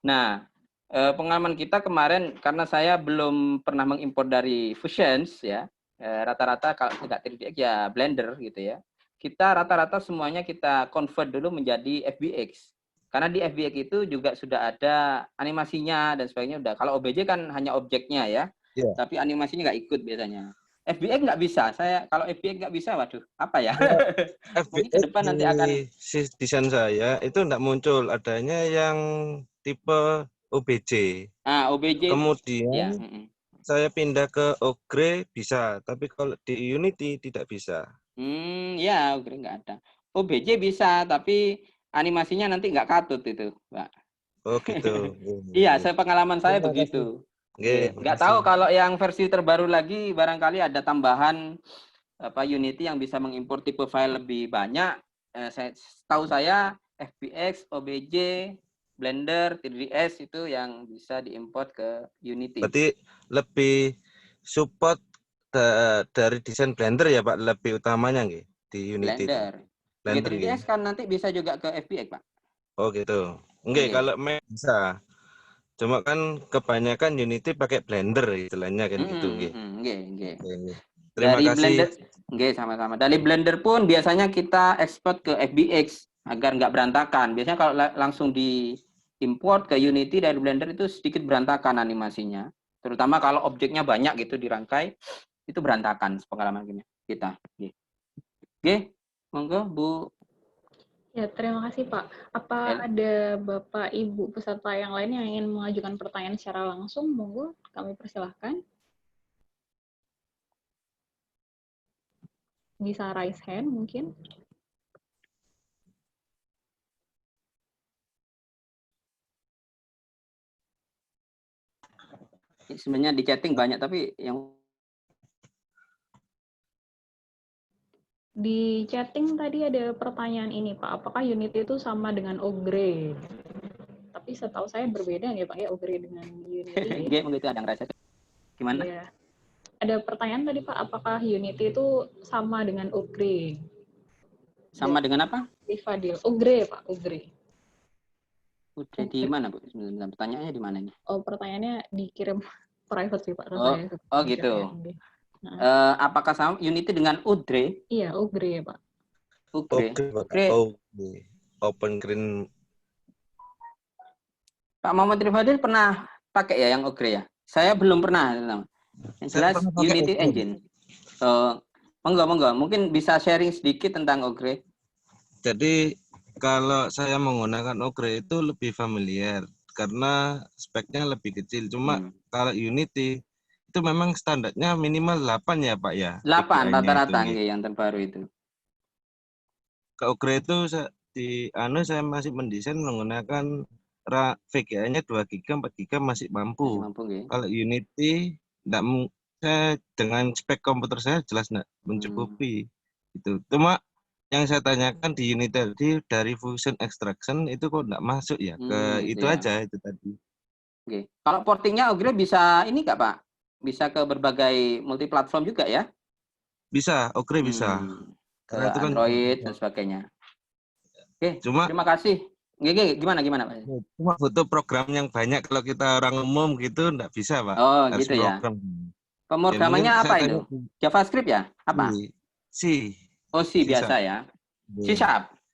Nah, pengalaman kita kemarin karena saya belum pernah mengimport dari Fusions ya, rata-rata kalau tidak 3DX ya Blender gitu ya. Kita rata-rata semuanya kita convert dulu menjadi FBX. Karena di FBX itu juga sudah ada animasinya dan sebagainya udah. Kalau OBJ kan hanya objeknya ya. Yeah. Tapi animasinya nggak ikut biasanya. FBX nggak bisa. Saya kalau FBX nggak bisa, waduh, apa ya? Mungkin ke depan nanti akan desain saya itu enggak muncul, adanya yang tipe OBJ. OBJ. Kemudian ya. Saya pindah ke Ogre bisa, tapi kalau di Unity tidak bisa. Ya, Ogre nggak ada. OBJ bisa, tapi animasinya nanti nggak katut itu, Pak. Oh gitu. Iya, pengalaman saya begitu. Nggak tahu kalau yang versi terbaru lagi barangkali ada tambahan Unity yang bisa mengimport tipe file lebih banyak. Tahu saya FBX, OBJ, Blender, 3ds itu yang bisa diimport ke Unity. Berarti lebih support dari desain Blender ya Pak, lebih utamanya nggih di Unity. Blender 3ds kan nanti bisa juga ke FBX Pak. Oh gitu. Nggih, kalau bisa. Cuma kan kebanyakan Unity pakai Blender istilahnya kan gitu nggih. Nggih. Terima Dari kasih. Blender, nggih sama-sama. Dari Blender pun biasanya kita ekspor ke FBX agar nggak berantakan. Biasanya kalau langsung diimport ke Unity dari Blender itu sedikit berantakan animasinya. Terutama kalau objeknya banyak gitu dirangkai, itu berantakan pengalaman kita. Oke, monggo Bu. Ya, terima kasih Pak. Apa ada Bapak Ibu peserta yang lain yang ingin mengajukan pertanyaan secara langsung? Monggo, kami persilahkan. Bisa raise hand mungkin. Sebenarnya di chatting banyak, tapi yang di chatting tadi ada pertanyaan ini Pak, apakah Unity itu sama dengan Ogre? Tapi setahu saya berbeda ya Pak ya, Ogre dengan Unity. Game gitu ada yang rasa. Gimana? Ya. Ada pertanyaan tadi Pak, apakah Unity itu sama dengan Ogre? Sama dengan apa? Fadil. Ogre Pak, Ogre. Udah di mana Bu? Pertanyaannya di mana ini? Oh, pertanyaannya dikirim private sih Pak. Oh gitu. Apakah sama Unity dengan Ogre? Iya, Ogre Pak. Ogre. Open Green. Pak Muhammad Rifadil pernah pakai ya yang Ogre ya? Saya belum pernah. Yang jelas Unity Engine. Monggo. Mungkin bisa sharing sedikit tentang Ogre. Jadi kalau saya menggunakan Ogre itu lebih familiar karena speknya lebih kecil. Cuma kalau Unity itu memang standarnya minimal 8 ya Pak ya? 8 rata-rata yang terbaru itu. Ke Ogre itu saya masih mendesain menggunakan VGA-nya 2 GB, 4 GB masih mampu. Kalau Unity saya dengan spek komputer saya jelas enggak mencukupi. Itu. Cuma yang saya tanyakan di Unity tadi dari Fusion Extraction itu kok enggak masuk ya? Ke itu ya. Aja itu tadi. Oke. Kalau portingnya Ogre bisa ini enggak Pak? Bisa ke berbagai multiplatform juga ya? Bisa, Ogre bisa. Karena itu kan Android dan sebagainya. Oke, terima kasih. Gimana Pak? Cuma butuh program yang banyak, kalau kita orang umum gitu enggak bisa Pak. Oh harus gitu program. Ya. Pemrogramannya apa itu? JavaScript ya? Apa? C. Oh C biasa ya. C#.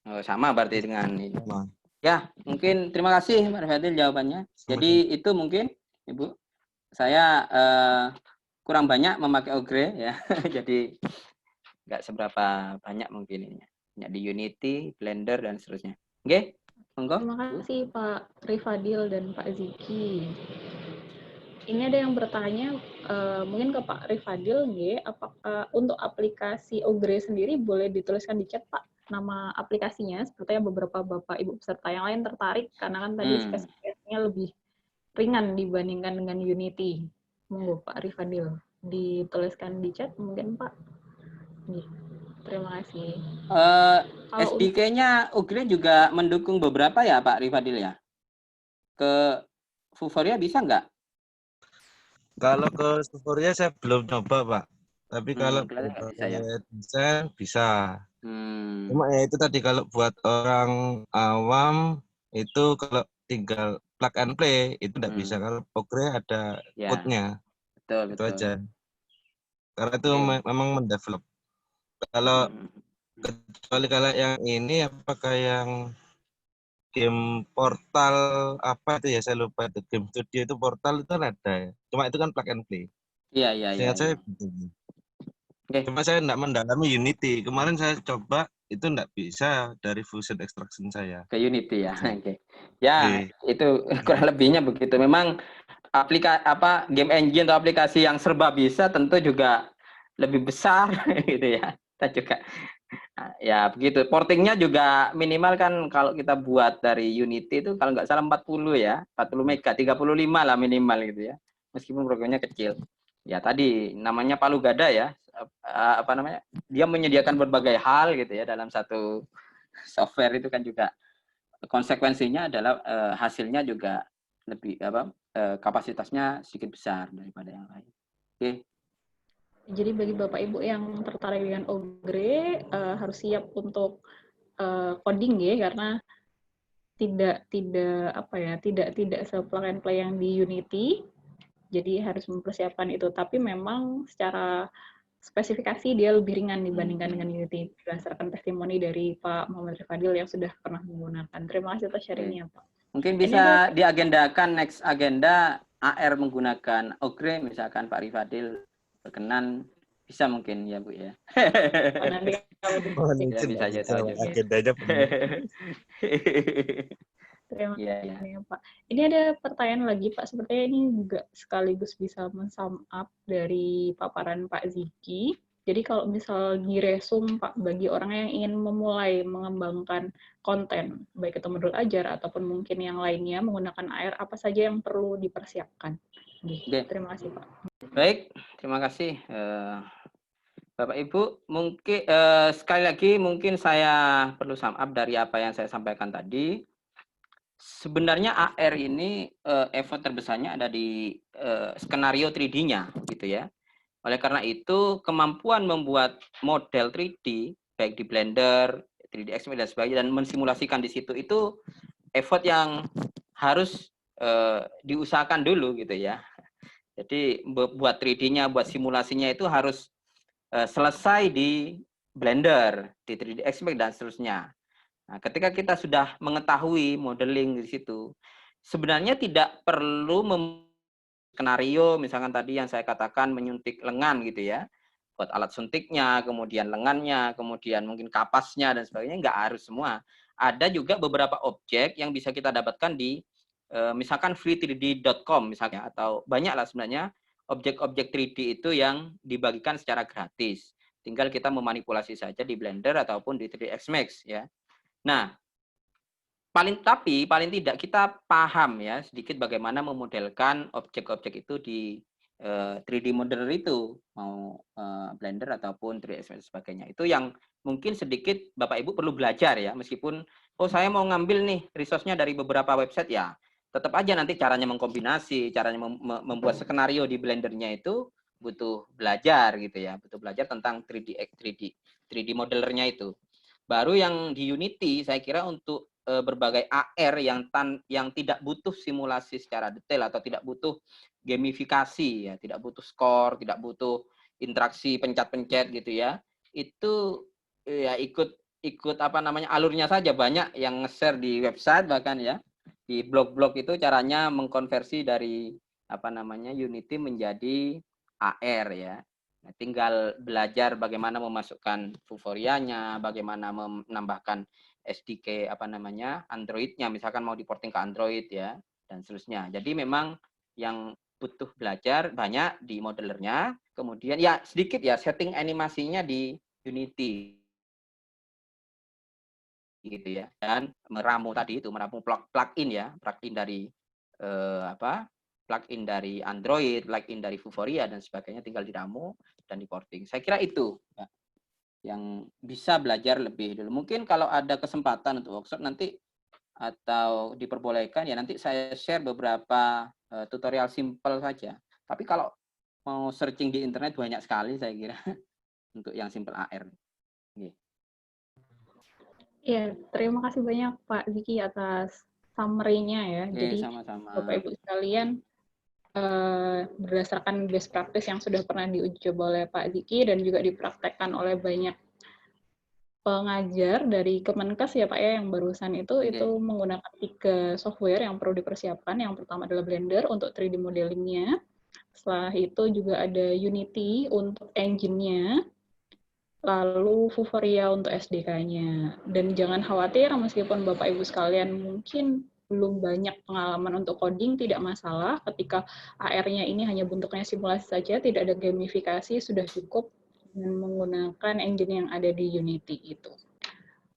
Oh, sama berarti dengan ini. Ya, mungkin terima kasih Pak Rifadil jawabannya. Jadi itu mungkin Ibu. Saya kurang banyak memakai Ogre ya. Jadi nggak seberapa banyak mungkin ini. Banyak di Unity, Blender dan seterusnya. Oke, monggo. Terima kasih Pak Rifadil dan Pak Ziki. Ini ada yang bertanya, mungkin ke Pak Rifadil, apakah untuk aplikasi Ogre sendiri boleh dituliskan di chat, Pak, nama aplikasinya, sepertinya beberapa Bapak Ibu peserta yang lain tertarik, karena kan tadi spesifikasinya lebih ringan dibandingkan dengan Unity. Monggo Pak Rifadil, dituliskan di chat mungkin, Pak. Terima kasih. SDK-nya Ogre juga mendukung beberapa ya Pak Rifadil ya? Ke Vuforia bisa nggak? Kalau ke Vuforia saya belum coba, Pak. Tapi kalau desain bisa. Cuma ya itu tadi, kalau buat orang awam itu kalau tinggal plug and play itu nggak bisa. Kalau Ogre ada code-nya. Betul, itu aja. Karena itu memang mendevelop. Kalau kecuali kalau yang ini apakah yang game portal apa itu ya, saya lupa itu, game studio itu portal itu kan ada ya. Cuma itu kan plug and play. Iya. Saya cuma saya enggak mendalami Unity. Kemarin saya coba itu enggak bisa dari Fusion Extraction saya. Ke Unity ya. Oke. Ya, itu kurang lebihnya begitu. Memang game engine atau aplikasi yang serba bisa tentu juga lebih besar gitu ya. Kita juga ya begitu. Portingnya juga minimal kan kalau kita buat dari Unity itu kalau nggak salah 40 ya, 40 mega, 35 lah minimal gitu ya. Meskipun programnya kecil. Ya tadi namanya palu gada ya. Dia menyediakan berbagai hal gitu ya dalam satu software itu kan juga konsekuensinya adalah hasilnya juga lebih kapasitasnya sedikit besar daripada yang lain. Oke. Jadi bagi Bapak Ibu yang tertarik dengan Ogre harus siap untuk coding ya, karena tidak se-plug and play yang di Unity. Jadi harus mempersiapkan itu. Tapi memang secara spesifikasi dia lebih ringan dibandingkan dengan Unity berdasarkan testimoni dari Pak Muhammad Rifadil yang sudah pernah menggunakan. Terima kasih atas sharingnya, Pak. Mungkin bisa diagendakan next agenda AR menggunakan Ogre, misalkan Pak Rifadil berkenan, bisa mungkin ya Bu ya. Nanti kalau bisa aja agendanya Terima kasih Pak. Ini ada pertanyaan lagi Pak, sepertinya ini juga sekaligus bisa men-sum up dari paparan Pak Ziki. Jadi kalau misal diresum Pak, bagi orang yang ingin memulai mengembangkan konten, baik itu menurut ajar ataupun mungkin yang lainnya menggunakan AR, apa saja yang perlu dipersiapkan? Terima kasih Pak. Baik, terima kasih Bapak Ibu. Mungkin sekali lagi mungkin saya perlu sum up dari apa yang saya sampaikan tadi. Sebenarnya AR ini effort terbesarnya ada di skenario 3D-nya gitu ya. Oleh karena itu kemampuan membuat model 3D baik di Blender, 3D Max dan sebagainya dan mensimulasikan di situ itu effort yang harus diusahakan dulu gitu ya. Jadi buat 3D-nya, buat simulasinya itu harus selesai di Blender, di 3D Max dan seterusnya. Nah, ketika kita sudah mengetahui modeling di situ, sebenarnya tidak perlu skenario, misalkan tadi yang saya katakan menyuntik lengan gitu ya, buat alat suntiknya, kemudian lengannya, kemudian mungkin kapasnya dan sebagainya, nggak harus semua. Ada juga beberapa objek yang bisa kita dapatkan di misalkan free3d.com misalnya, atau banyak lah sebenarnya objek-objek 3D itu yang dibagikan secara gratis. Tinggal kita memanipulasi saja di Blender ataupun di 3ds Max ya. Nah, paling tidak kita paham ya sedikit bagaimana memodelkan objek-objek itu di 3D modeler itu, mau Blender ataupun 3ds Max dan sebagainya. Itu yang mungkin sedikit Bapak Ibu perlu belajar ya, meskipun saya mau ngambil nih resource-nya dari beberapa website ya, tetap aja nanti caranya mengkombinasi, caranya membuat skenario di Blender-nya itu butuh belajar gitu ya, butuh belajar tentang 3D modelernya itu. Baru yang di Unity saya kira untuk berbagai AR yang tidak butuh simulasi secara detail atau tidak butuh gamifikasi ya, tidak butuh skor, tidak butuh interaksi pencet-pencet gitu ya. Itu ya ikut alurnya saja. Banyak yang nge-share di website bahkan ya, di blog-blog itu caranya mengkonversi dari Unity menjadi AR ya. Nah, tinggal belajar bagaimana memasukkan Vuforia-nya, bagaimana menambahkan SDK Android-nya, misalkan mau diporting ke Android ya, dan seterusnya. Jadi memang yang butuh belajar banyak di modelernya, kemudian ya sedikit ya setting animasinya di Unity gitu ya, dan meramu tadi itu meramu plugin ya, plugin dari plugin dari Android, plugin dari Vuforia dan sebagainya, tinggal diramu dan di porting. Saya kira itu ya, yang bisa belajar lebih dulu. Mungkin kalau ada kesempatan untuk workshop nanti atau diperbolehkan ya nanti saya share beberapa tutorial simple saja. Tapi kalau mau searching di internet banyak sekali saya kira untuk yang simple AR. Ya, terima kasih banyak Pak Ziki atas summary-nya ya. Jadi sama-sama. Bapak Ibu sekalian, berdasarkan best practice yang sudah pernah diuji coba oleh Pak Ziki dan juga dipraktekkan oleh banyak pengajar dari Kemenkes ya Pak ya, yang barusan itu menggunakan 3 software yang perlu dipersiapkan. Yang pertama adalah Blender untuk 3D modeling-nya. Setelah itu juga ada Unity untuk engine-nya. Lalu Vuforia untuk SDK-nya. Dan jangan khawatir, meskipun Bapak Ibu sekalian mungkin belum banyak pengalaman untuk coding, tidak masalah. Ketika AR-nya ini hanya bentuknya simulasi saja, tidak ada gamifikasi, sudah cukup dengan menggunakan engine yang ada di Unity itu.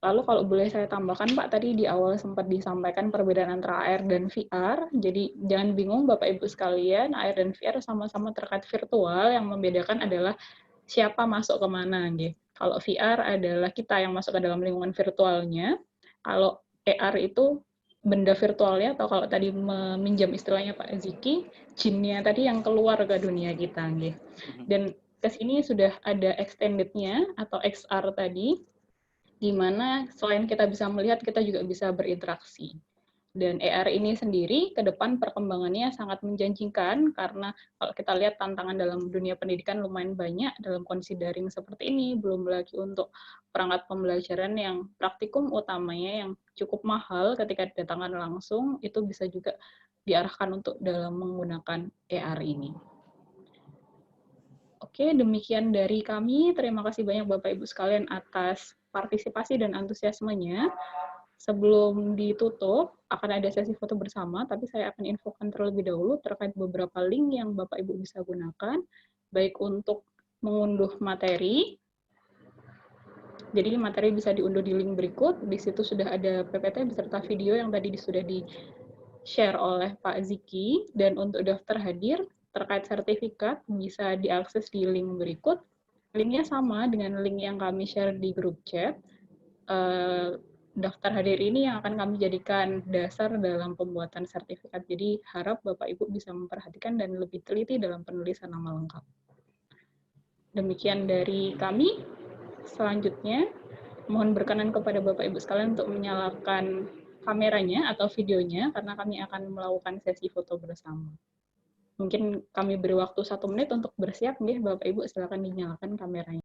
Lalu kalau boleh saya tambahkan Pak, tadi di awal sempat disampaikan perbedaan antara AR dan VR. Jadi jangan bingung Bapak Ibu sekalian, AR dan VR sama-sama terkait virtual, yang membedakan adalah siapa masuk kemana. Gitu. Kalau VR adalah kita yang masuk ke dalam lingkungan virtualnya, kalau AR itu benda virtualnya, atau kalau tadi meminjam istilahnya Pak Ziki, jinnya tadi yang keluar ke dunia kita. Gitu. Dan ke sini sudah ada extended-nya atau XR tadi, di mana selain kita bisa melihat, kita juga bisa berinteraksi. Dan AR ini sendiri ke depan perkembangannya sangat menjanjikan, karena kalau kita lihat tantangan dalam dunia pendidikan lumayan banyak dalam kondisi daring seperti ini, belum lagi untuk perangkat pembelajaran yang praktikum utamanya yang cukup mahal ketika didatangkan langsung, itu bisa juga diarahkan untuk dalam menggunakan AR ini. Oke, demikian dari kami. Terima kasih banyak Bapak Ibu sekalian atas partisipasi dan antusiasmenya. Sebelum ditutup, akan ada sesi foto bersama, tapi saya akan infokan terlebih dahulu terkait beberapa link yang Bapak Ibu bisa gunakan, baik untuk mengunduh materi. Jadi materi bisa diunduh di link berikut, di situ sudah ada PPT beserta video yang tadi sudah di-share oleh Pak Ziki, dan untuk daftar hadir terkait sertifikat bisa diakses di link berikut. Linknya sama dengan link yang kami share di grup chat. Daftar hadir ini yang akan kami jadikan dasar dalam pembuatan sertifikat. Jadi harap Bapak Ibu bisa memperhatikan dan lebih teliti dalam penulisan nama lengkap. Demikian dari kami. Selanjutnya, mohon berkenan kepada Bapak Ibu sekalian untuk menyalakan kameranya atau videonya, karena kami akan melakukan sesi foto bersama. Mungkin kami beri waktu 1 menit untuk bersiap, nih Bapak Ibu silakan dinyalakan kameranya.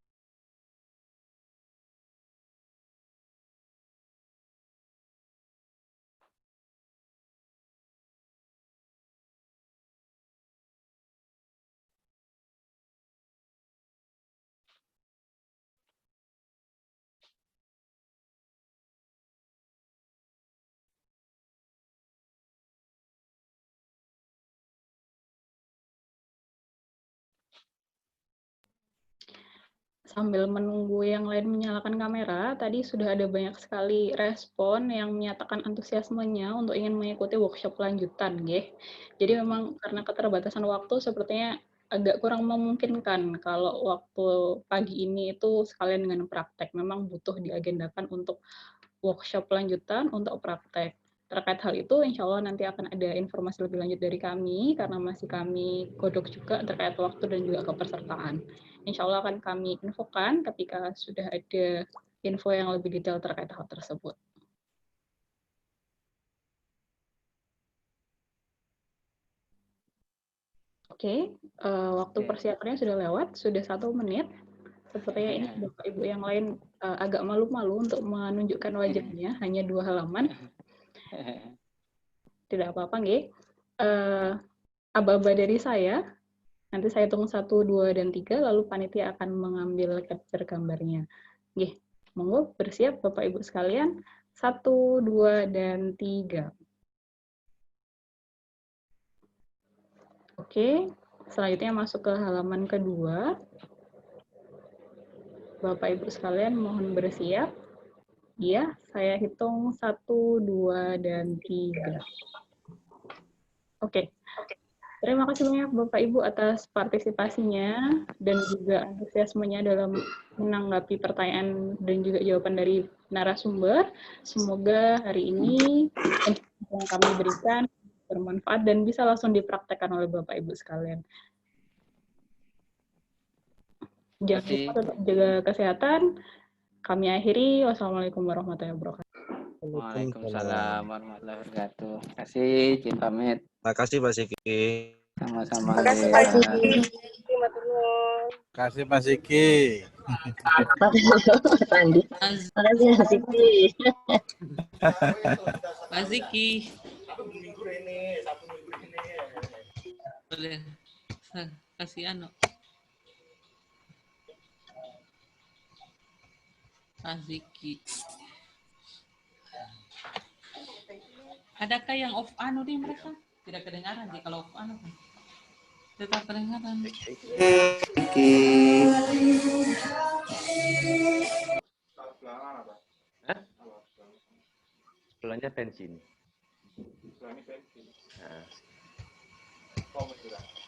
Sambil menunggu yang lain menyalakan kamera, tadi sudah ada banyak sekali respon yang menyatakan antusiasmenya untuk ingin mengikuti workshop lanjutan, nggih. Jadi memang karena keterbatasan waktu sepertinya agak kurang memungkinkan kalau waktu pagi ini itu sekalian dengan praktek. Memang butuh diagendakan untuk workshop lanjutan untuk praktek. Terkait hal itu, insya Allah nanti akan ada informasi lebih lanjut dari kami, karena masih kami godok juga terkait waktu dan juga kepesertaan. Insya Allah akan kami infokan ketika sudah ada info yang lebih detail terkait hal tersebut. Oke, waktu persiapannya sudah lewat, sudah 1 menit. Sepertinya ini Bapak Ibu yang lain agak malu-malu untuk menunjukkan wajahnya, hanya 2 halaman. Tidak apa-apa, nggih. Aba-aba dari saya. Nanti saya hitung 1, 2, dan 3, lalu panitia akan mengambil capture gambarnya. Nggih, monggo bersiap Bapak Ibu sekalian. 1, 2, dan 3. Oke. Oke, selanjutnya masuk ke halaman kedua. Bapak Ibu sekalian mohon bersiap. Ya, saya hitung 1, 2, dan 3. Oke. Terima kasih banyak Bapak Ibu atas partisipasinya dan juga antusiasmenya dalam menanggapi pertanyaan dan juga jawaban dari narasumber. Semoga hari ini yang kami berikan bermanfaat dan bisa langsung dipraktekkan oleh Bapak Ibu sekalian. Jangan lupa tetap jaga kesehatan. Kami akhiri. Wassalamualaikum warahmatullahi wabarakatuh. Waalaikumsalam warahmatullahi wabarakatuh. Terima kasih, Cin pamit. Terima kasih Pak Siki. Sama-sama. Terima kasih Pak Siki. Terima kasih Pak Siki. Sandi. Makasih Pak Siki. Pak Siki. Boleh. Kasih anu. Pak Siki. Adakah yang off anu nih mereka? Tidak kedengaran sih kalau off anu kan. Tetap kedengaran. Sebelahnya bensin. Nah.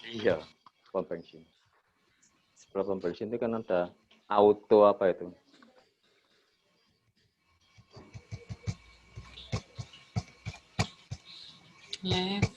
Iya, pom bensin. Sebelah pom bensin itu kan ada auto apa itu? Left.